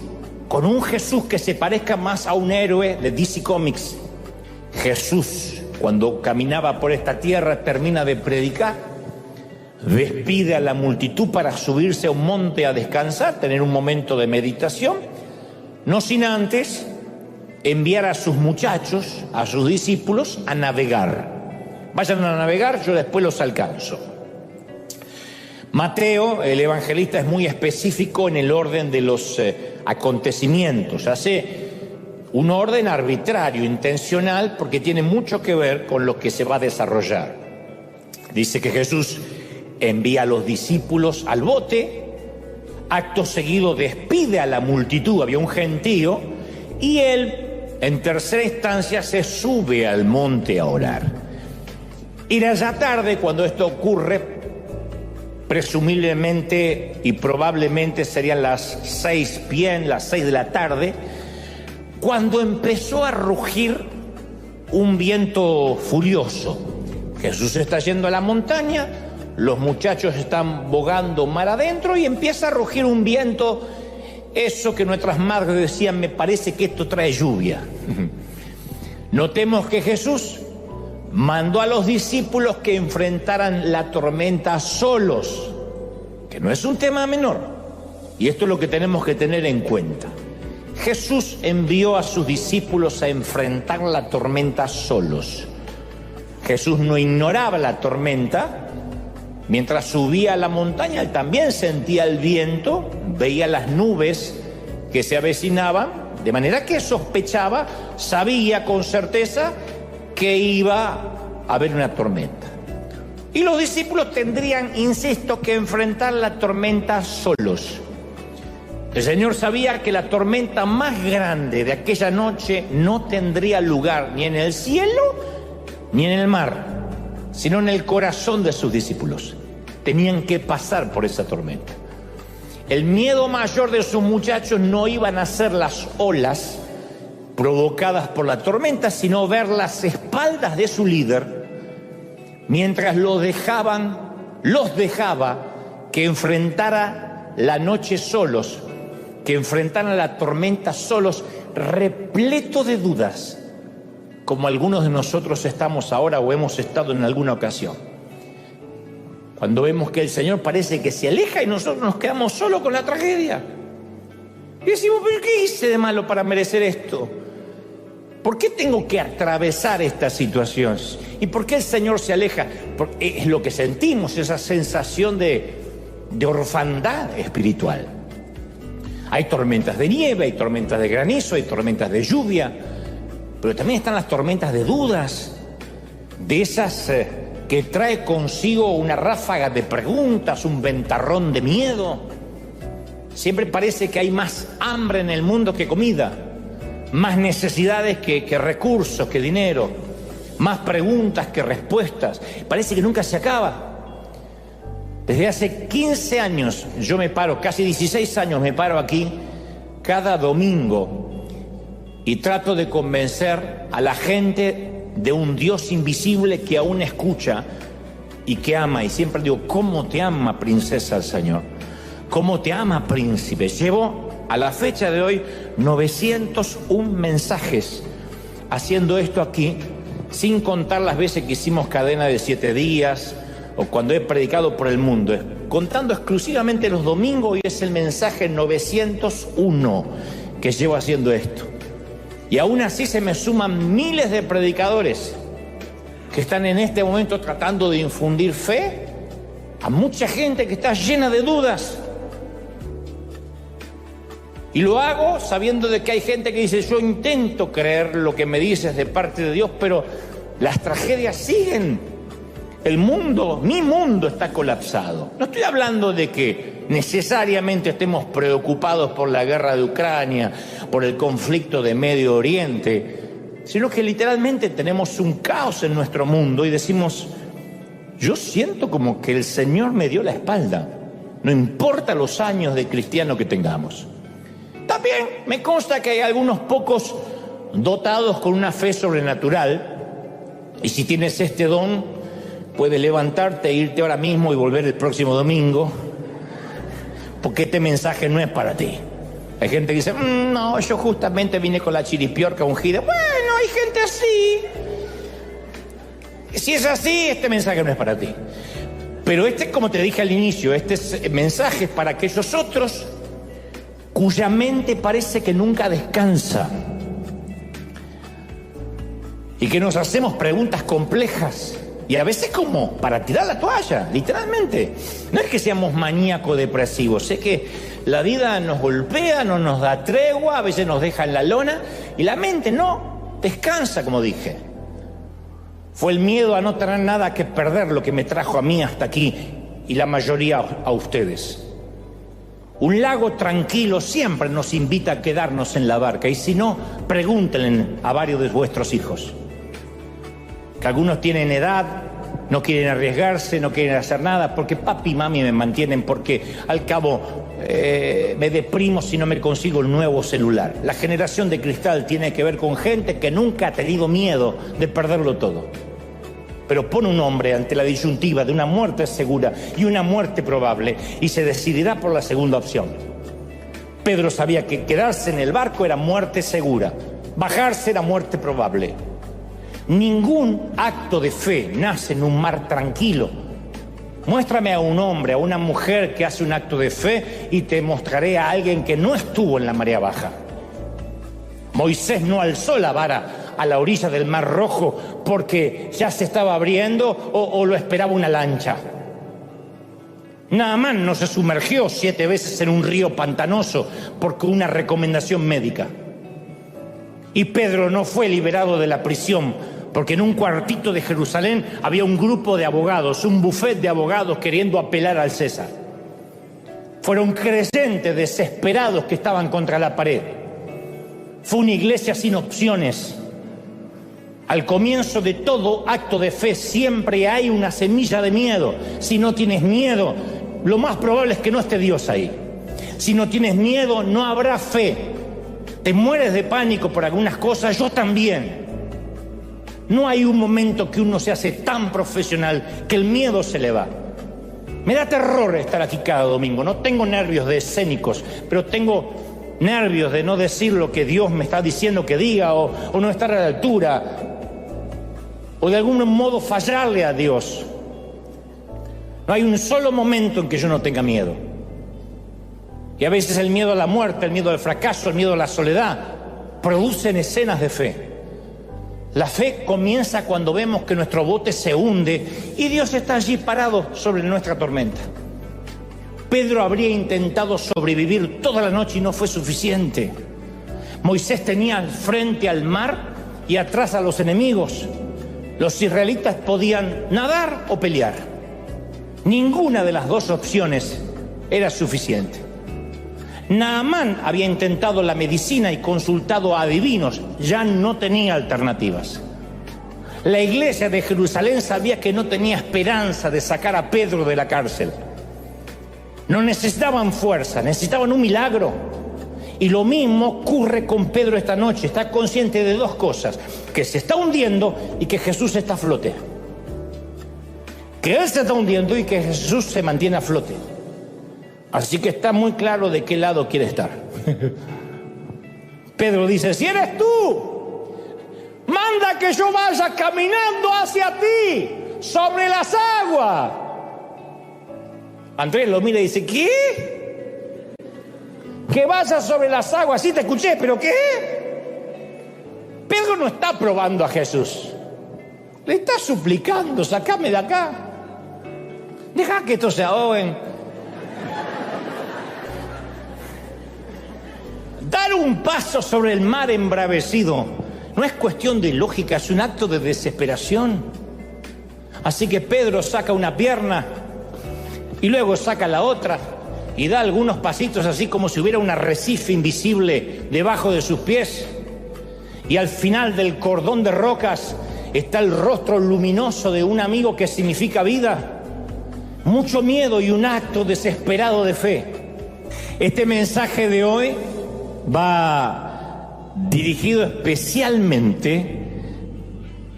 [SPEAKER 1] con un Jesús que se parezca más a un héroe de DC Comics. Jesús, cuando caminaba por esta tierra, termina de predicar, despide a la multitud para subirse a un monte a descansar, tener un momento de meditación, no sin antes enviar a sus muchachos, a sus discípulos, a navegar. Vayan a navegar, yo después los alcanzo. Mateo, el evangelista, es muy específico en el orden de los acontecimientos. Hace un orden arbitrario, intencional, porque tiene mucho que ver con lo que se va a desarrollar. Dice que Jesús envía a los discípulos al bote, acto seguido despide a la multitud, había un gentío, y él, en tercera instancia, se sube al monte a orar. Era ya tarde cuando esto ocurre, presumiblemente y probablemente serían las 6 p.m., las 6 de la tarde, cuando empezó a rugir un viento furioso. Jesús está yendo a la montaña, los muchachos están bogando mar adentro y empieza a rugir un viento, eso que nuestras madres decían, me parece que esto trae lluvia. Notemos que Jesús mandó a los discípulos que enfrentaran la tormenta solos, que no es un tema menor, y esto es lo que tenemos que tener en cuenta. Jesús envió a sus discípulos a enfrentar la tormenta solos. Jesús no ignoraba la tormenta. Mientras subía a la montaña, él también sentía el viento, veía las nubes que se avecinaban, de manera que sospechaba, sabía con certeza que iba a haber una tormenta. Y los discípulos tendrían, insisto, que enfrentar la tormenta solos. El Señor sabía que la tormenta más grande de aquella noche no tendría lugar ni en el cielo ni en el mar, sino en el corazón de sus discípulos. Tenían que pasar por esa tormenta. El miedo mayor de sus muchachos no iban a ser las olas provocadas por la tormenta, sino ver las espaldas de su líder mientras los dejaba que enfrentara la noche solos, que enfrentaran la tormenta solos, repleto de dudas, como algunos de nosotros estamos ahora o hemos estado en alguna ocasión. Cuando vemos que el Señor parece que se aleja y nosotros nos quedamos solos con la tragedia. Y decimos, ¿pero qué hice de malo para merecer esto? ¿Por qué tengo que atravesar estas situaciones? ¿Y por qué el Señor se aleja? Porque es lo que sentimos, esa sensación de orfandad espiritual. Hay tormentas de nieve, hay tormentas de granizo, hay tormentas de lluvia, pero también están las tormentas de dudas, de esas que trae consigo una ráfaga de preguntas, un ventarrón de miedo. Siempre parece que hay más hambre en el mundo que comida, más necesidades que recursos, que dinero, más preguntas que respuestas. Parece que nunca se acaba. Desde hace 15 años yo me paro, casi 16 años me paro aquí cada domingo y trato de convencer a la gente de un Dios invisible que aún escucha y que ama. Y siempre digo, ¿cómo te ama, princesa, el Señor? ¿Cómo te ama, príncipe? Llevo a la fecha de hoy 901 mensajes haciendo esto aquí, sin contar las veces que hicimos cadena de 7 días o cuando he predicado por el mundo. Contando exclusivamente los domingos, y es el mensaje 901 que llevo haciendo esto. Y aún así se me suman miles de predicadores que están en este momento tratando de infundir fe a mucha gente que está llena de dudas. Y lo hago sabiendo de que hay gente que dice, yo intento creer lo que me dices de parte de Dios, pero Las tragedias siguen. El mundo, mi mundo está colapsado. No estoy hablando de que necesariamente estemos preocupados por la guerra de Ucrania, por el conflicto de Medio Oriente, sino que literalmente tenemos un caos en nuestro mundo y decimos, yo siento como que el Señor me dio la espalda, no importa los años de cristiano que tengamos. También me consta que hay algunos pocos dotados con una fe sobrenatural, y si tienes este don, puedes levantarte e irte ahora mismo y volver el próximo domingo, porque este mensaje no es para ti. Hay gente que dice, no, yo justamente vine con la chiripiorca ungida. Bueno, hay gente así. Si es así, este mensaje no es para ti. Pero como te dije al inicio, este mensaje es para aquellos otros cuya mente parece que nunca descansa y que nos hacemos preguntas complejas y a veces como para tirar la toalla, literalmente. No es que seamos maníaco-depresivos, sé que la vida nos golpea, no nos da tregua, a veces nos deja en la lona y la mente no descansa, como dije. Fue el miedo a no tener nada que perder lo que me trajo a mí hasta aquí y la mayoría a ustedes. Un lago tranquilo siempre nos invita a quedarnos en la barca, y si no, pregúntenle a varios de vuestros hijos. Que algunos tienen edad, no quieren arriesgarse, no quieren hacer nada, porque papi y mami me mantienen, porque al cabo me deprimo si no me consigo el nuevo celular. La generación de cristal tiene que ver con gente que nunca ha tenido miedo de perderlo todo. Pero pone un hombre ante la disyuntiva de una muerte segura y una muerte probable y se decidirá por la segunda opción. Pedro sabía que quedarse en el barco era muerte segura, bajarse era muerte probable. Ningún acto de fe nace en un mar tranquilo. Muéstrame a un hombre, a una mujer que hace un acto de fe y te mostraré a alguien que no estuvo en la marea baja. Moisés no alzó la vara a la orilla del Mar Rojo porque ya se estaba abriendo o lo esperaba una lancha. Naamán no se sumergió 7 veces en un río pantanoso porque una recomendación médica. Y Pedro no fue liberado de la prisión porque en un cuartito de Jerusalén había un grupo de abogados, un buffet de abogados queriendo apelar al César. Fueron creyentes desesperados que estaban contra la pared. Fue una iglesia sin opciones. Al comienzo de todo acto de fe siempre hay una semilla de miedo. Si no tienes miedo, lo más probable es que no esté Dios ahí. Si no tienes miedo, no habrá fe. Te mueres de pánico por algunas cosas, yo también. No hay un momento que uno se hace tan profesional que el miedo se le va. Me da terror estar aquí cada domingo. No tengo nervios de escénicos, pero tengo nervios de no decir lo que Dios me está diciendo que diga o no estar a la altura o de algún modo fallarle a Dios. No hay un solo momento en que yo no tenga miedo. Y a veces el miedo a la muerte, el miedo al fracaso, el miedo a la soledad producen escenas de fe. La fe comienza cuando vemos que nuestro bote se hunde y Dios está allí parado sobre nuestra tormenta. Pedro habría intentado sobrevivir toda la noche y no fue suficiente. Moisés tenía al frente al mar y atrás a los enemigos. Los israelitas podían nadar o pelear. Ninguna de las dos opciones era suficiente. Naamán había intentado la medicina y consultado a adivinos, ya no tenía alternativas. La iglesia de Jerusalén sabía que no tenía esperanza de sacar a Pedro de la cárcel. No necesitaban fuerza, necesitaban un milagro. Y lo mismo ocurre con Pedro esta noche. Está consciente de dos cosas: que se está hundiendo y que Jesús está a flote. Que él se está hundiendo y que Jesús se mantiene a flote. Así que está muy claro de qué lado quiere estar. Pedro dice: si eres tú, manda que yo vaya caminando hacia ti sobre las aguas. Andrés lo mira y dice: ¿qué? Que vaya sobre las aguas. Sí, te escuché, pero ¿qué? Pedro no está probando a Jesús. Le está suplicando: sacame de acá. Deja que estos se ahoguen. Dar un paso sobre el mar embravecido No es cuestión de lógica, es un acto de desesperación. Así que Pedro saca una pierna y luego saca la otra y da algunos pasitos así como si hubiera un arrecife invisible debajo de sus pies. Y al final del cordón de rocas está el rostro luminoso de un amigo que significa vida, mucho miedo y un acto desesperado de fe. Este mensaje de hoy va dirigido especialmente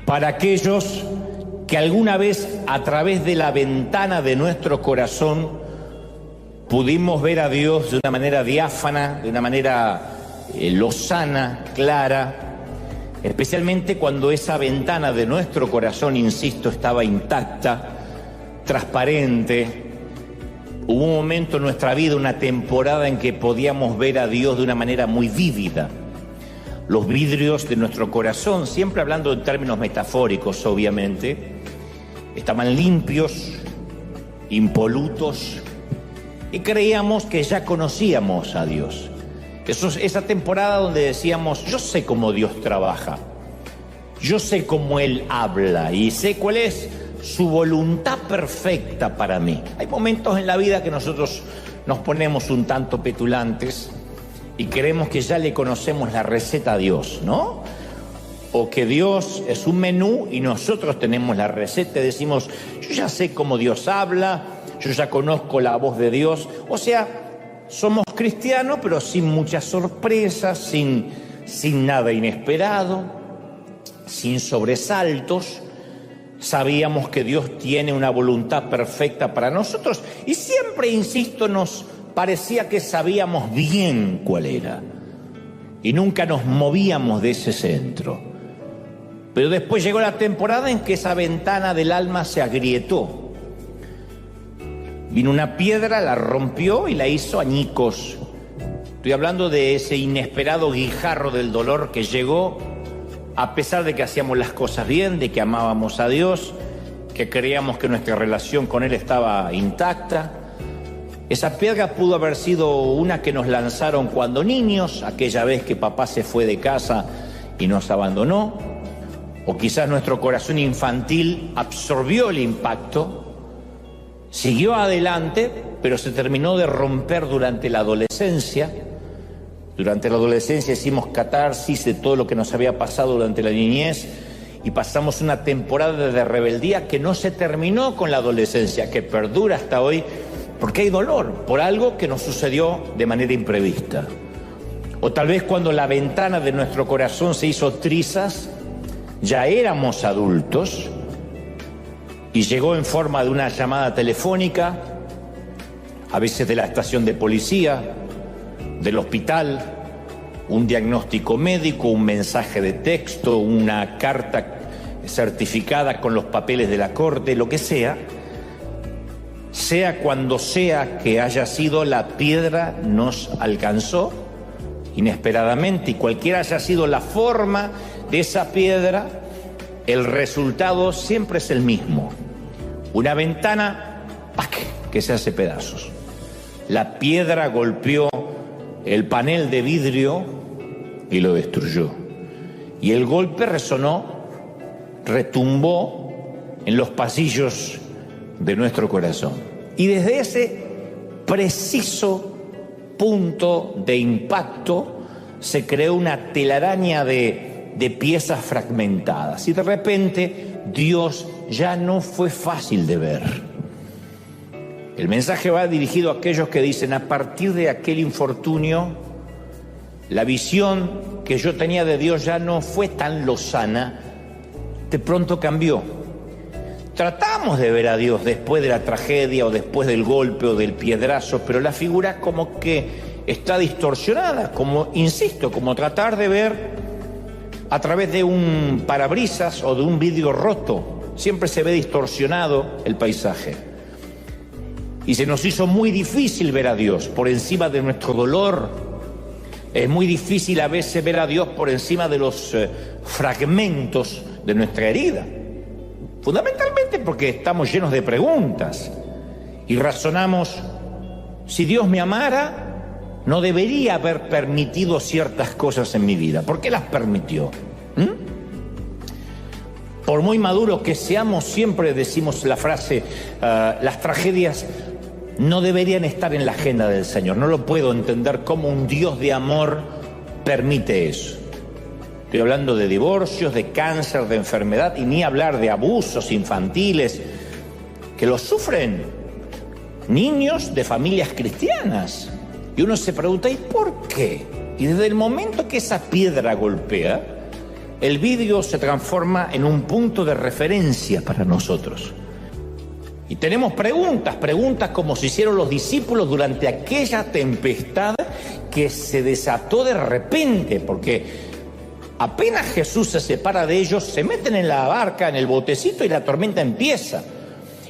[SPEAKER 1] para aquellos que alguna vez a través de la ventana de nuestro corazón pudimos ver a Dios de una manera diáfana, de una manera lozana, clara, especialmente cuando esa ventana de nuestro corazón, insisto, estaba intacta, transparente. Hubo un momento en nuestra vida, una temporada en que podíamos ver a Dios de una manera muy vívida. Los vidrios de nuestro corazón, siempre hablando en términos metafóricos, obviamente, estaban limpios, impolutos, y creíamos que ya conocíamos a Dios. Esa temporada donde decíamos, yo sé cómo Dios trabaja, yo sé cómo Él habla y sé cuál es su voluntad perfecta para mí. Hay momentos en la vida que nosotros nos ponemos un tanto petulantes y creemos que ya le conocemos la receta a Dios, ¿no? O que Dios es un menú y nosotros tenemos la receta y decimos, yo ya sé cómo Dios habla, yo ya conozco la voz de Dios. O sea, somos cristianos pero sin muchas sorpresas, sin nada inesperado, sin sobresaltos. Sabíamos que Dios tiene una voluntad perfecta para nosotros y siempre, insisto, nos parecía que sabíamos bien cuál era y nunca nos movíamos de ese centro. Pero después llegó la temporada en que esa ventana del alma se agrietó. Vino una piedra, la rompió y la hizo añicos. Estoy hablando de ese inesperado guijarro del dolor que llegó a pesar de que hacíamos las cosas bien, de que amábamos a Dios, que creíamos que nuestra relación con Él estaba intacta. Esa piedra pudo haber sido una que nos lanzaron cuando niños, aquella vez que papá se fue de casa y nos abandonó, o quizás nuestro corazón infantil absorbió el impacto, siguió adelante, pero se terminó de romper durante la adolescencia. Durante la adolescencia hicimos catarsis de todo lo que nos había pasado durante la niñez y pasamos una temporada de rebeldía que no se terminó con la adolescencia, que perdura hasta hoy, porque hay dolor por algo que nos sucedió de manera imprevista. O tal vez cuando la ventana de nuestro corazón se hizo trizas, ya éramos adultos y llegó en forma de una llamada telefónica, a veces de la estación de policía, del hospital, un diagnóstico médico, un mensaje de texto, una carta certificada con los papeles de la corte, lo que sea cuando sea que haya sido, la piedra nos alcanzó inesperadamente y cualquiera haya sido la forma de esa piedra, el resultado siempre es el mismo. Una ventana, ¡pac!, que se hace pedazos. La piedra golpeó el panel de vidrio y lo destruyó. Y el golpe resonó, retumbó en los pasillos de nuestro corazón. Y desde ese preciso punto de impacto se creó una telaraña de piezas fragmentadas. Y de repente Dios ya no fue fácil de ver. El mensaje va dirigido a aquellos que dicen, a partir de aquel infortunio, la visión que yo tenía de Dios ya no fue tan lozana, de pronto cambió. Tratamos de ver a Dios después de la tragedia o después del golpe o del piedrazo, pero la figura como que está distorsionada, como, insisto, como tratar de ver a través de un parabrisas o de un vidrio roto. Siempre se ve distorsionado el paisaje. Y se nos hizo muy difícil ver a Dios por encima de nuestro dolor. Es muy difícil a veces ver a Dios por encima de los fragmentos de nuestra herida. Fundamentalmente porque estamos llenos de preguntas y razonamos, si Dios me amara, no debería haber permitido ciertas cosas en mi vida. ¿Por qué las permitió? Por muy maduros que seamos, siempre decimos la frase, las tragedias no deberían estar en la agenda del Señor. No lo puedo entender cómo un Dios de amor permite eso. Estoy hablando de divorcios, de cáncer, de enfermedad, y ni hablar de abusos infantiles, que los sufren niños de familias cristianas. Y uno se pregunta, ¿y por qué? Y desde el momento que esa piedra golpea, el vidrio se transforma en un punto de referencia para nosotros. Y tenemos preguntas como se hicieron los discípulos durante aquella tempestad que se desató de repente, porque apenas Jesús se separa de ellos, se meten en la barca, en el botecito, y la tormenta empieza.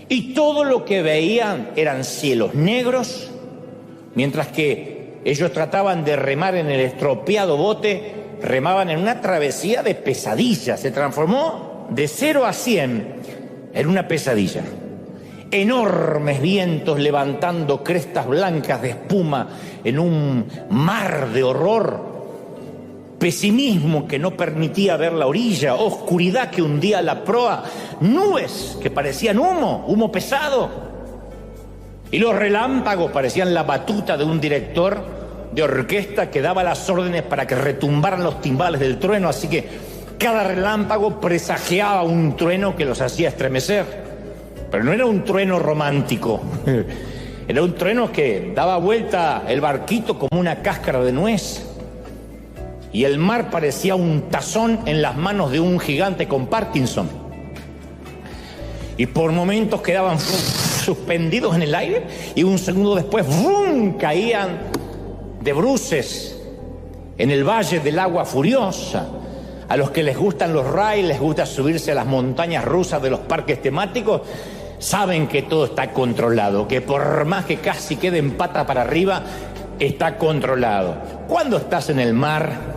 [SPEAKER 1] Y todo lo que veían eran cielos negros, mientras que ellos trataban de remar en el estropeado bote, remaban en una travesía de pesadilla. Se transformó de 0 a 100 en una pesadilla. Enormes vientos levantando crestas blancas de espuma en un mar de horror. Pesimismo que no permitía ver la orilla, oscuridad que hundía la proa, nubes que parecían humo pesado. Y los relámpagos parecían la batuta de un director de orquesta que daba las órdenes para que retumbaran los timbales del trueno, así que cada relámpago presagiaba un trueno que los hacía estremecer. Pero no era un trueno romántico, era un trueno que daba vuelta el barquito como una cáscara de nuez. Y el mar parecía un tazón en las manos de un gigante con Parkinson. Y por momentos quedaban suspendidos en el aire y un segundo después caían de bruces en el valle del agua furiosa. A los que les gustan los rides, les gusta subirse a las montañas rusas de los parques temáticos, saben que todo está controlado, que por más que casi queden pata para arriba, está controlado. Cuando estás en el mar,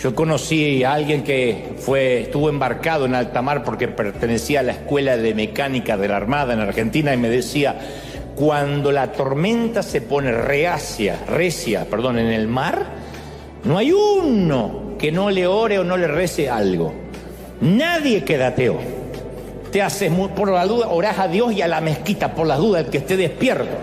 [SPEAKER 1] yo conocí a alguien que estuvo embarcado en alta mar porque pertenecía a la escuela de mecánica de la Armada en Argentina, y me decía, cuando la tormenta se pone recia, en el mar, no hay uno que no le ore o no le rece algo. Nadie queda ateo. Te haces, por la duda, orás a Dios y a la mezquita, por las dudas, el que esté despierto.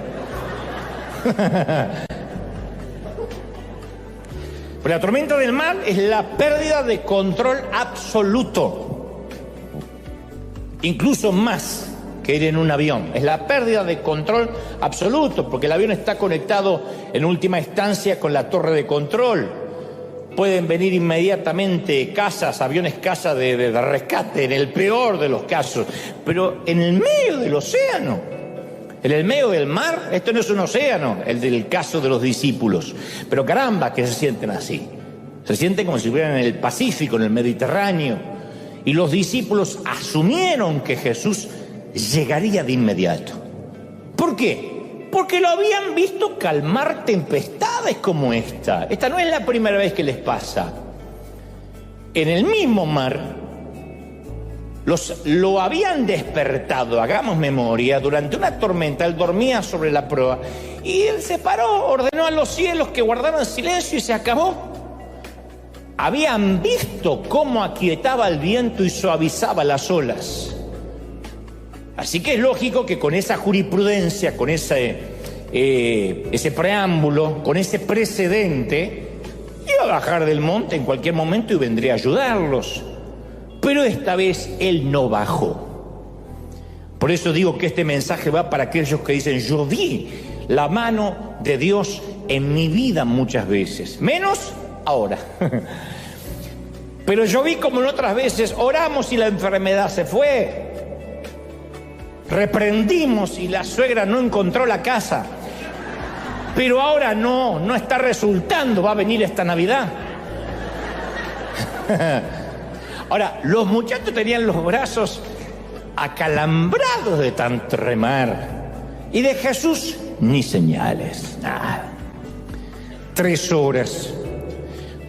[SPEAKER 1] Pero la tormenta del mar es la pérdida de control absoluto. Incluso más que ir en un avión. Es la pérdida de control absoluto, porque el avión está conectado en última instancia con la torre de control. Pueden venir inmediatamente aviones caza de rescate, en el peor de los casos. Pero en el medio del océano, en el medio del mar, esto no es un océano, el del caso de los discípulos. Pero caramba, que se sienten así. Se sienten como si estuvieran en el Pacífico, en el Mediterráneo. Y los discípulos asumieron que Jesús llegaría de inmediato. ¿Por qué? Porque lo habían visto calmar tempestades como esta. Esta no es la primera vez que les pasa. En el mismo mar lo habían despertado, hagamos memoria, durante una tormenta. Él dormía sobre la proa y él se paró, ordenó a los cielos que guardaran silencio y se acabó. Habían visto cómo aquietaba el viento y suavizaba las olas. Así que es lógico que con esa jurisprudencia, con ese preámbulo, con ese precedente, iba a bajar del monte en cualquier momento y vendría a ayudarlos. Pero esta vez él no bajó. Por eso digo que este mensaje va para aquellos que dicen, yo vi la mano de Dios en mi vida muchas veces, menos ahora. Pero yo vi como en otras veces oramos y la enfermedad se fue. Reprendimos y la suegra no encontró la casa. Pero ahora no está resultando, va a venir esta Navidad. Ahora, los muchachos tenían los brazos acalambrados de tanto remar. Y de Jesús, ni señales, nada. 3 horas,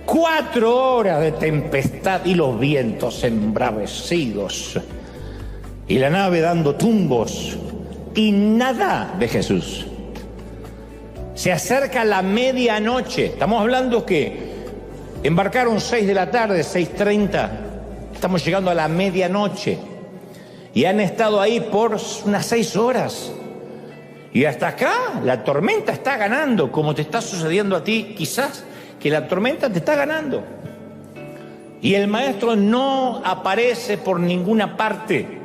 [SPEAKER 1] 4 horas de tempestad y los vientos embravecidos. Y la nave dando tumbos y nada de Jesús. Se acerca la medianoche. Estamos hablando que embarcaron 6 de la tarde, 6:30. estamos llegando a la medianoche y han estado ahí por unas 6 horas. Y hasta acá la tormenta está ganando, como te está sucediendo a ti, quizás que la tormenta te está ganando. Y el maestro no aparece por ninguna parte.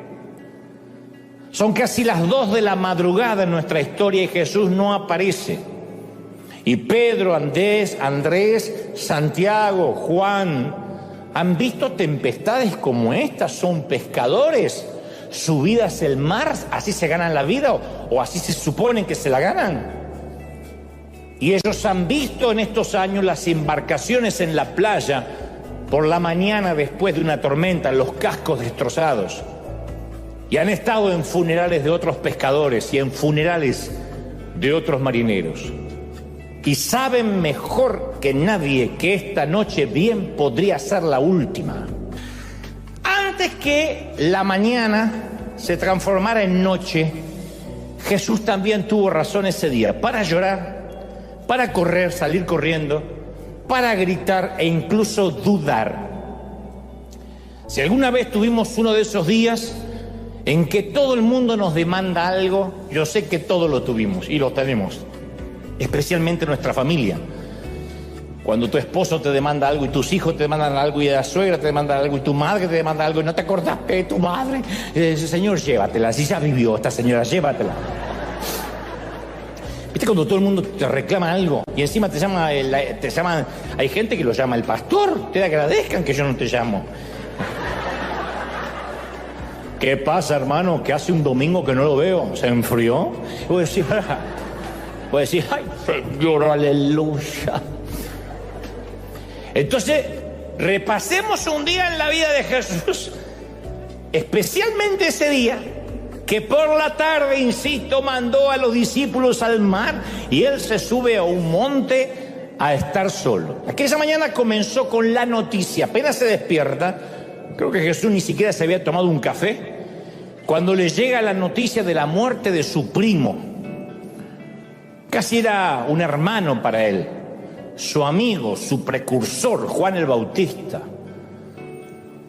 [SPEAKER 1] Son casi las 2 de la madrugada en nuestra historia y Jesús no aparece. Y Pedro, Andrés, Santiago, Juan, han visto tempestades como estas, son pescadores. Su vida es el mar, así se ganan la vida o así se suponen que se la ganan. Y ellos han visto en estos años las embarcaciones en la playa por la mañana después de una tormenta, los cascos destrozados. Y han estado en funerales de otros pescadores y en funerales de otros marineros. Y saben mejor que nadie que esta noche bien podría ser la última. Antes que la mañana se transformara en noche, Jesús también tuvo razón ese día para llorar, para correr, salir corriendo, para gritar e incluso dudar. Si alguna vez tuvimos uno de esos días en que todo el mundo nos demanda algo, yo sé que todos lo tuvimos y lo tenemos, especialmente nuestra familia. Cuando tu esposo te demanda algo y tus hijos te demandan algo y la suegra te demanda algo y tu madre te demanda algo y no te acordás que tu madre, señor, llévatela, si ya vivió esta señora, llévatela. ¿Viste cuando todo el mundo te reclama algo y encima te llaman, hay gente que lo llama el pastor, te agradezcan que yo no te llamo? ¿Qué pasa, hermano? Que hace un domingo que no lo veo, ¿se enfrió? Voy a decir, ay, Señor, aleluya. Entonces, repasemos un día en la vida de Jesús, especialmente ese día, que por la tarde, insisto, mandó a los discípulos al mar y él se sube a un monte a estar solo. Aquella mañana comenzó con la noticia, apenas se despierta, creo que Jesús ni siquiera se había tomado un café, cuando le llega la noticia de la muerte de su primo. Casi era un hermano para él, su amigo, su precursor, Juan el Bautista.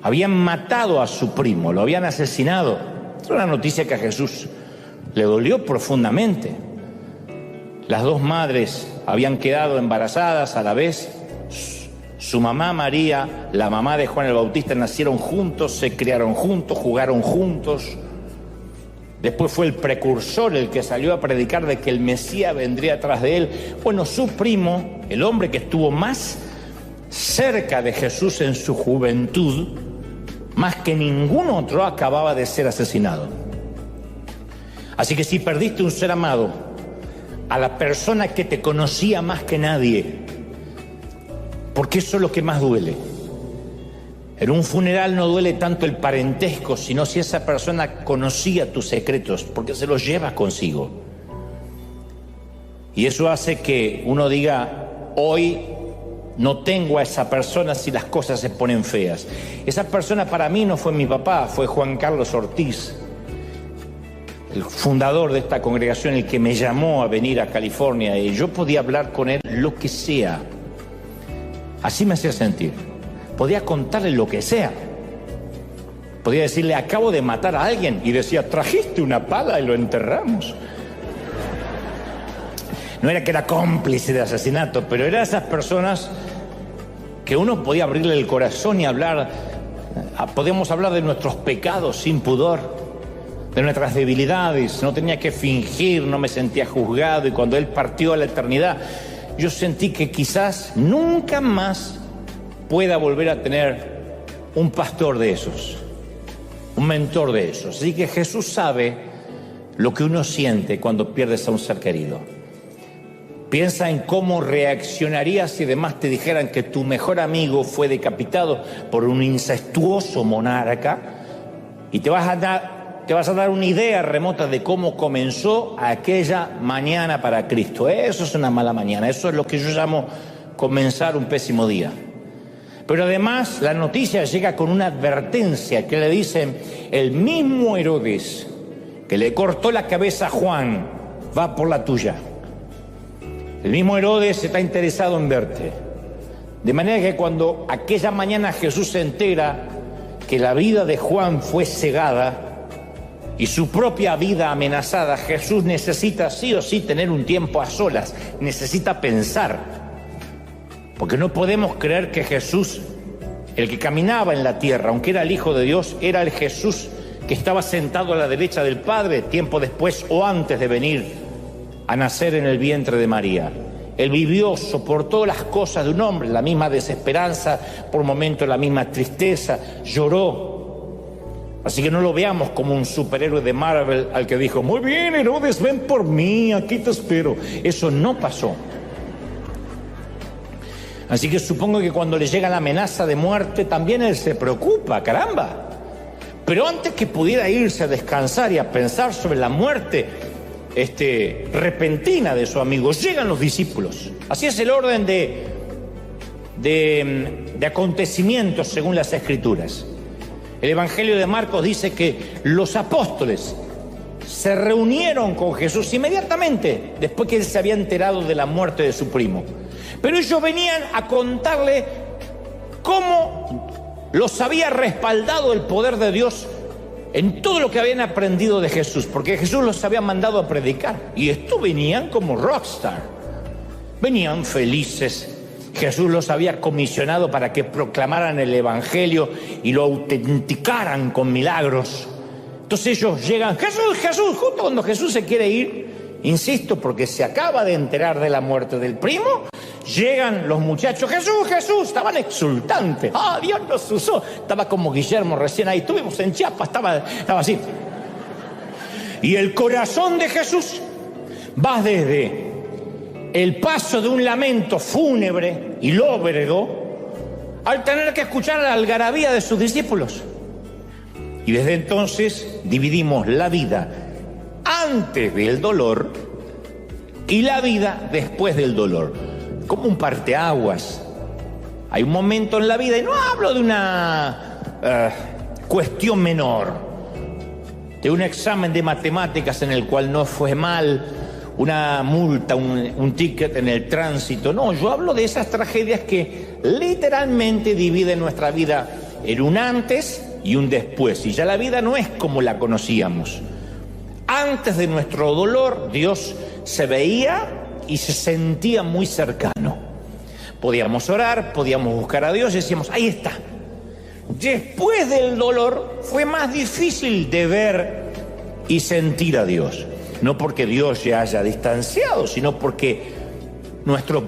[SPEAKER 1] Habían matado a su primo, lo habían asesinado. Es una noticia que a Jesús le dolió profundamente. Las 2 madres habían quedado embarazadas a la vez. Su mamá María, la mamá de Juan el Bautista, nacieron juntos, se criaron juntos, jugaron juntos. Después fue el precursor el que salió a predicar de que el Mesías vendría atrás de él. Bueno, su primo, el hombre que estuvo más cerca de Jesús en su juventud, más que ningún otro, acababa de ser asesinado. Así que si perdiste un ser amado, a la persona que te conocía más que nadie, porque eso es lo que más duele. En un funeral no duele tanto el parentesco, sino si esa persona conocía tus secretos, porque se los lleva consigo. Y eso hace que uno diga, hoy no tengo a esa persona si las cosas se ponen feas. Esa persona para mí no fue mi papá, fue Juan Carlos Ortiz, el fundador de esta congregación, el que me llamó a venir a California, y yo podía hablar con él lo que sea. Así me hacía sentir. Podía contarle lo que sea. Podía decirle, acabo de matar a alguien, y decía, trajiste una pala y lo enterramos. No era que era cómplice de asesinato, pero era esas personas que uno podía abrirle el corazón y hablar. Podíamos hablar de nuestros pecados sin pudor, de nuestras debilidades. No tenía que fingir, no me sentía juzgado. Y cuando él partió a la eternidad, yo sentí que quizás nunca más pueda volver a tener un pastor de esos, un mentor de esos. Así que Jesús sabe lo que uno siente cuando pierdes a un ser querido. Piensa en cómo reaccionarías si además te dijeran que tu mejor amigo fue decapitado por un incestuoso monarca, y te vas a dar una idea remota de cómo comenzó aquella mañana para Cristo. Eso es una mala mañana, eso es lo que yo llamo comenzar un pésimo día. Pero además la noticia llega con una advertencia que le dicen, el mismo Herodes que le cortó la cabeza a Juan va por la tuya. El mismo Herodes está interesado en verte. De manera que cuando aquella mañana Jesús se entera que la vida de Juan fue cegada y su propia vida amenazada, Jesús necesita sí o sí tener un tiempo a solas, necesita pensar, porque no podemos creer que Jesús, el que caminaba en la tierra, aunque era el Hijo de Dios, era el Jesús que estaba sentado a la derecha del Padre tiempo después o antes de venir a nacer en el vientre de María. Él vivió, soportó las cosas de un hombre, la misma desesperanza, por momentos la misma tristeza, lloró. Así que no lo veamos como un superhéroe de Marvel al que dijo, muy bien, Herodes, ven por mí, aquí te espero. Eso no pasó. Así que supongo que cuando le llega la amenaza de muerte, también él se preocupa, caramba. Pero antes que pudiera irse a descansar y a pensar sobre la muerte repentina de su amigo, llegan los discípulos. Así es el orden de acontecimientos según las Escrituras. El Evangelio de Marcos dice que los apóstoles se reunieron con Jesús inmediatamente después que él se había enterado de la muerte de su primo. Pero ellos venían a contarle cómo los había respaldado el poder de Dios en todo lo que habían aprendido de Jesús, porque Jesús los había mandado a predicar. Y estos venían como rockstar, venían felices. Jesús los había comisionado para que proclamaran el Evangelio y lo autenticaran con milagros. Entonces ellos llegan, Jesús, Jesús, justo cuando Jesús se quiere ir, insisto, porque se acaba de enterar de la muerte del primo, llegan los muchachos, Jesús, Jesús, estaban exultantes. ¡Ah, Dios nos usó! Estaba como Guillermo recién ahí, estuvimos en Chiapas, estaba así. Y el corazón de Jesús va desde el paso de un lamento fúnebre y lóbrego al tener que escuchar la algarabía de sus discípulos. Y desde entonces dividimos la vida antes del dolor y la vida después del dolor, como un parteaguas. Hay un momento en la vida, y no hablo de una cuestión menor, de un examen de matemáticas en el cual no fue mal, una multa, un ticket en el tránsito. No, yo hablo de esas tragedias que literalmente dividen nuestra vida en un antes y un después. Y ya la vida no es como la conocíamos. Antes de nuestro dolor, Dios se veía y se sentía muy cercano. Podíamos orar, podíamos buscar a Dios y decíamos, ahí está. Después del dolor fue más difícil de ver y sentir a Dios. No porque Dios se haya distanciado, sino porque nuestro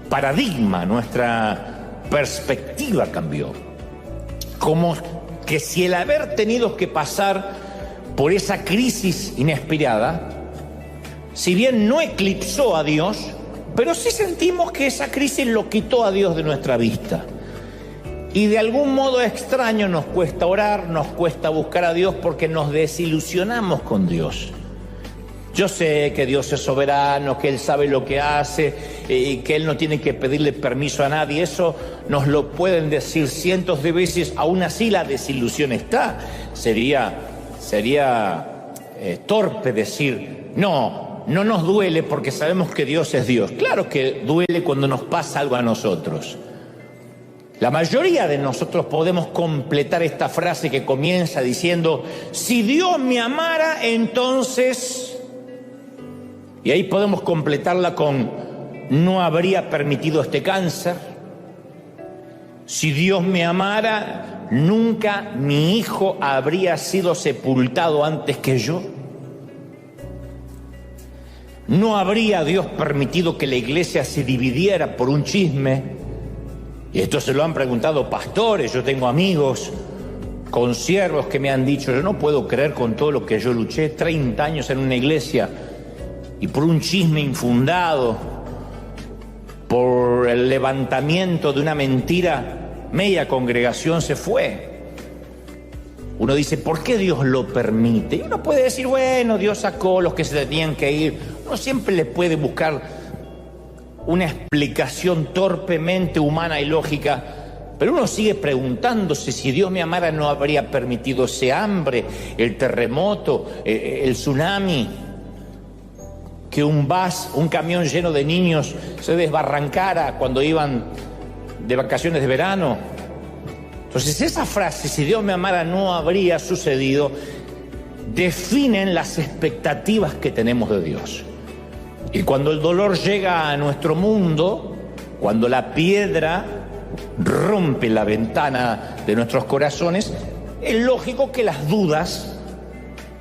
[SPEAKER 1] paradigma, nuestra perspectiva cambió. Como que si el haber tenido que pasar por esa crisis inesperada, si bien no eclipsó a Dios, pero sí sentimos que esa crisis lo quitó a Dios de nuestra vista. Y de algún modo extraño nos cuesta orar, nos cuesta buscar a Dios porque nos desilusionamos con Dios. Yo sé que Dios es soberano, que Él sabe lo que hace y que Él no tiene que pedirle permiso a nadie. Eso nos lo pueden decir cientos de veces, aún así la desilusión está. Sería torpe decir, no nos duele porque sabemos que Dios es Dios. Claro que duele cuando nos pasa algo a nosotros. La mayoría de nosotros podemos completar esta frase que comienza diciendo, si Dios me amara, entonces... Y ahí podemos completarla con, no habría permitido este cáncer. Si Dios me amara, nunca mi hijo habría sido sepultado antes que yo. No habría Dios permitido que la iglesia se dividiera por un chisme. Y esto se lo han preguntado pastores, yo tengo amigos, consiervos que me han dicho, yo no puedo creer con todo lo que yo luché 30 años en una iglesia y por un chisme infundado, por el levantamiento de una mentira, media congregación se fue. Uno dice, ¿por qué Dios lo permite? Y uno puede decir, bueno, Dios sacó los que se tenían que ir. Uno siempre le puede buscar una explicación torpemente humana y lógica, pero uno sigue preguntándose, si Dios me amara no habría permitido ese hambre, el terremoto, el tsunami, que un camión lleno de niños se desbarrancara cuando iban de vacaciones de verano. Entonces esa frase, si Dios me amara, no habría sucedido, definen las expectativas que tenemos de Dios. Y cuando el dolor llega a nuestro mundo, cuando la piedra rompe la ventana de nuestros corazones, es lógico que las dudas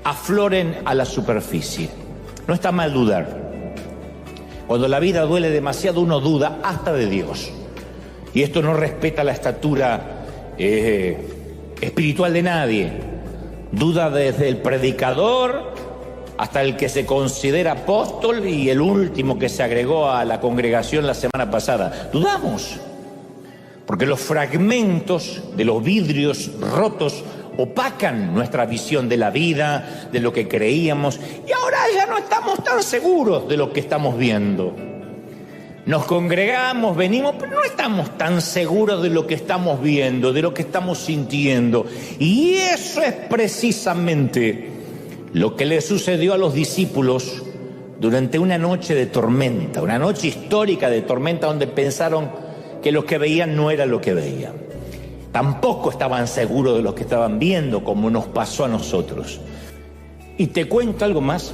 [SPEAKER 1] afloren a la superficie. No está mal dudar. Cuando la vida duele demasiado, uno duda hasta de Dios. Y esto no respeta la estatura espiritual de nadie. Duda desde el predicador hasta el que se considera apóstol y el último que se agregó a la congregación la semana pasada. Dudamos, porque los fragmentos de los vidrios rotos opacan nuestra visión de la vida, de lo que creíamos, y ahora ya no estamos tan seguros de lo que estamos viendo. Nos congregamos, venimos, pero no estamos tan seguros de lo que estamos viendo, de lo que estamos sintiendo. Y eso es precisamente lo que le sucedió a los discípulos durante una noche de tormenta, una noche histórica de tormenta donde pensaron que lo que veían no era lo que veían. Tampoco estaban seguros de lo que estaban viendo, como nos pasó a nosotros. Y te cuento algo más.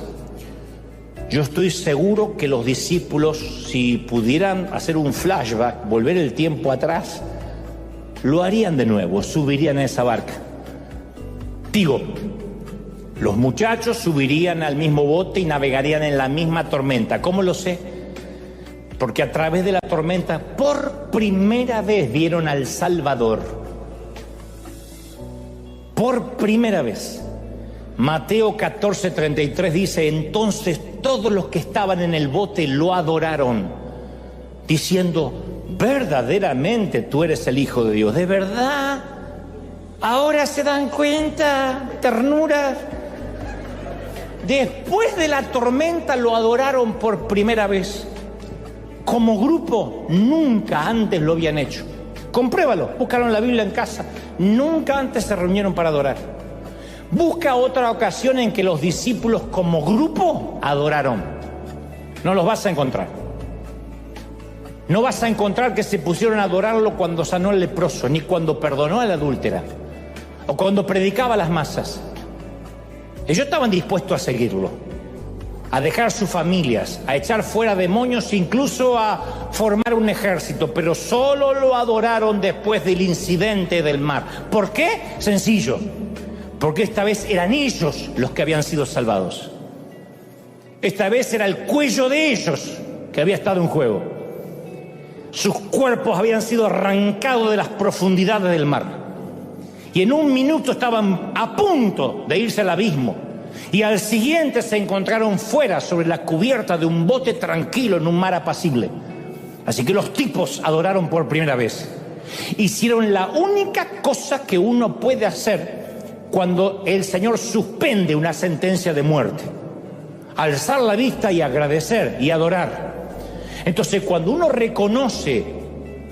[SPEAKER 1] Yo estoy seguro que los discípulos, si pudieran hacer un flashback, volver el tiempo atrás, lo harían de nuevo, subirían a esa barca. Digo, los muchachos subirían al mismo bote y navegarían en la misma tormenta. ¿Cómo lo sé? Porque a través de la tormenta, por primera vez vieron al Salvador. Por primera vez. Mateo 14:33 dice: entonces todos los que estaban en el bote lo adoraron, diciendo: verdaderamente tú eres el Hijo de Dios. ¿De verdad? Ahora se dan cuenta, ternura. Después de la tormenta lo adoraron por primera vez. Como grupo, nunca antes lo habían hecho. Compruébalo, buscaron la Biblia en casa. Nunca antes se reunieron para adorar. Busca otra ocasión en que los discípulos como grupo adoraron. No los vas a encontrar. No vas a encontrar que se pusieron a adorarlo cuando sanó al leproso, ni cuando perdonó a la adúltera, o cuando predicaba a las masas. Ellos estaban dispuestos a seguirlo, a dejar sus familias, a echar fuera demonios, incluso a formar un ejército, pero solo lo adoraron después del incidente del mar. ¿Por qué? Sencillo, porque esta vez eran ellos los que habían sido salvados. Esta vez era el cuello de ellos que había estado en juego. Sus cuerpos habían sido arrancados de las profundidades del mar. Y en un minuto estaban a punto de irse al abismo. Y al siguiente se encontraron fuera, sobre la cubierta de un bote tranquilo en un mar apacible. Así que los tipos adoraron por primera vez. Hicieron la única cosa que uno puede hacer cuando el Señor suspende una sentencia de muerte: alzar la vista y agradecer y adorar. Entonces, cuando uno reconoce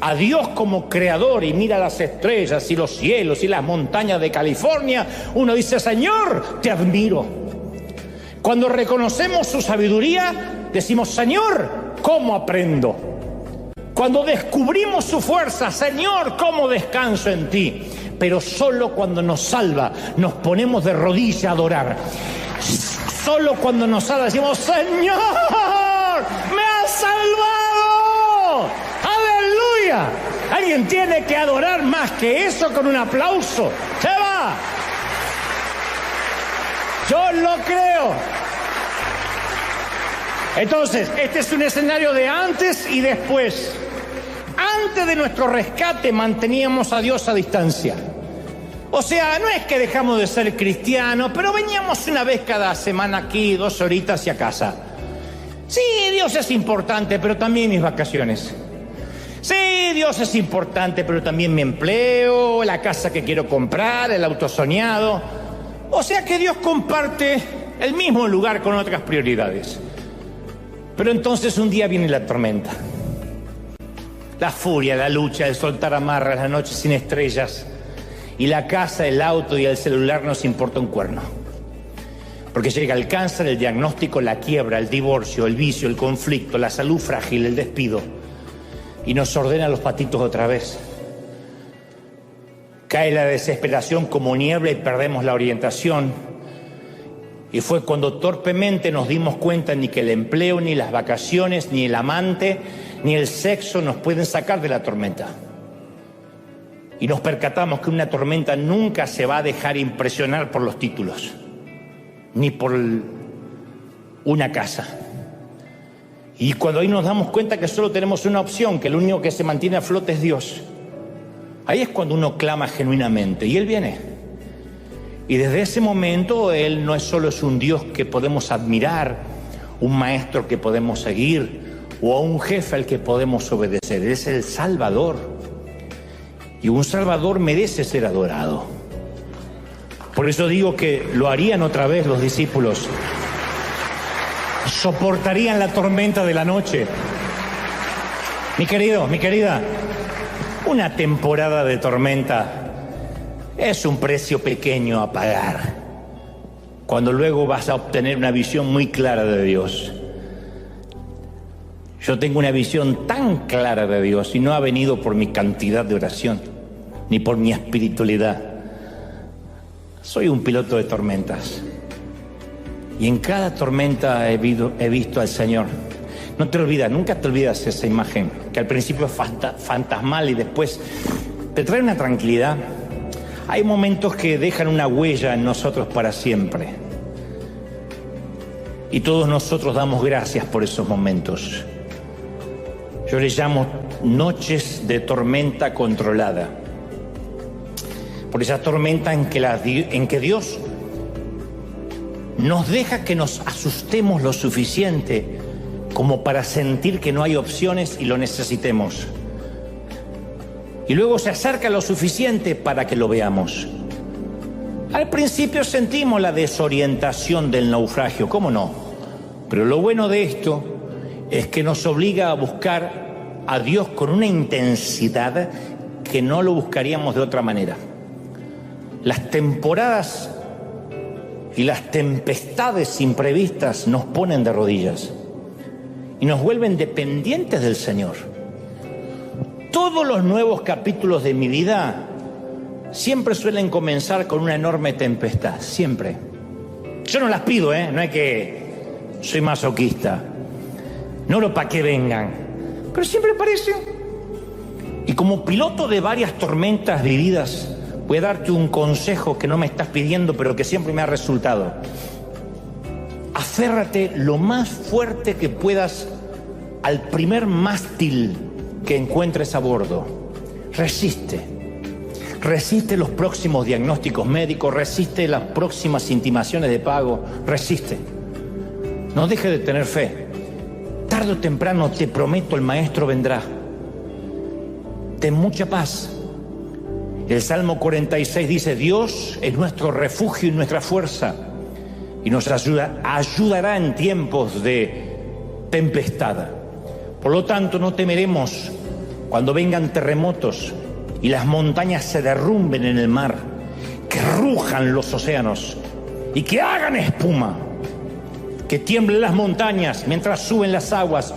[SPEAKER 1] a Dios como creador y mira las estrellas y los cielos y las montañas de California, uno dice: Señor, te admiro. Cuando reconocemos su sabiduría, decimos: Señor, ¿cómo aprendo? Cuando descubrimos su fuerza, Señor, ¿cómo descanso en ti? Pero solo cuando nos salva, nos ponemos de rodillas a adorar. Solo cuando nos salva decimos: Señor, me has salvado. ¡Aleluya! Alguien tiene que adorar más que eso con un aplauso. ¡Se va! Yo lo creo. Entonces, este es un escenario de antes y después. Antes de nuestro rescate manteníamos a Dios a distancia. O sea, no es que dejamos de ser cristianos, pero veníamos una vez cada semana aquí, 2 horitas y a casa. Sí, Dios es importante, pero también mis vacaciones. Sí, Dios es importante, pero también mi empleo, la casa que quiero comprar, el auto soñado. O sea que Dios comparte el mismo lugar con otras prioridades. Pero entonces un día viene la tormenta. La furia, la lucha, el soltar amarras, la noche sin estrellas. Y la casa, el auto y el celular nos importa un cuerno. Porque llega el cáncer, el diagnóstico, la quiebra, el divorcio, el vicio, el conflicto, la salud frágil, el despido. Y nos ordena los patitos otra vez. Cae la desesperación como niebla y perdemos la orientación. Y fue cuando torpemente nos dimos cuenta ni que el empleo, ni las vacaciones, ni el amante, ni el sexo nos pueden sacar de la tormenta. Y nos percatamos que una tormenta nunca se va a dejar impresionar por los títulos, ni por una casa. Y cuando ahí nos damos cuenta que solo tenemos una opción, que el único que se mantiene a flote es Dios, ahí es cuando uno clama genuinamente y Él viene. Y desde ese momento Él no es solo un Dios que podemos admirar, un maestro que podemos seguir o a un jefe al que podemos obedecer. Él es el Salvador. Y un Salvador merece ser adorado. Por eso digo que lo harían otra vez los discípulos. Soportarían la tormenta de la noche. Mi querido, mi querida, una temporada de tormenta es un precio pequeño a pagar, cuando luego vas a obtener una visión muy clara de Dios. Yo tengo una visión tan clara de Dios y no ha venido por mi cantidad de oración, ni por mi espiritualidad. Soy un piloto de tormentas. Y en cada tormenta he visto al Señor. No te olvidas, nunca te olvidas esa imagen, que al principio es fantasmal y después te trae una tranquilidad. Hay momentos que dejan una huella en nosotros para siempre. Y todos nosotros damos gracias por esos momentos. Yo les llamo noches de tormenta controlada. Por esa tormenta en que Dios nos deja que nos asustemos lo suficiente como para sentir que no hay opciones y lo necesitemos. Y luego se acerca lo suficiente para que lo veamos. Al principio sentimos la desorientación del naufragio, ¿cómo no? Pero lo bueno de esto es que nos obliga a buscar a Dios con una intensidad que no lo buscaríamos de otra manera. Las temporadas y las tempestades imprevistas nos ponen de rodillas y nos vuelven dependientes del Señor. Todos los nuevos capítulos de mi vida siempre suelen comenzar con una enorme tempestad, siempre. Yo no las pido, no es que soy masoquista, no oro para que vengan, pero siempre aparecen. Y como piloto de varias tormentas vividas, voy a darte un consejo que no me estás pidiendo, pero que siempre me ha resultado. Aférrate lo más fuerte que puedas al primer mástil que encuentres a bordo. Resiste los próximos diagnósticos médicos, resiste las próximas intimaciones de pago, resiste. No dejes de tener fe. Tarde o temprano, te prometo, el Maestro vendrá. Ten mucha paz. El Salmo 46 dice: Dios es nuestro refugio y nuestra fuerza, y nos ayudará en tiempos de tempestad. Por lo tanto, no temeremos cuando vengan terremotos y las montañas se derrumben en el mar, que rujan los océanos y que hagan espuma, que tiemblen las montañas mientras suben las aguas.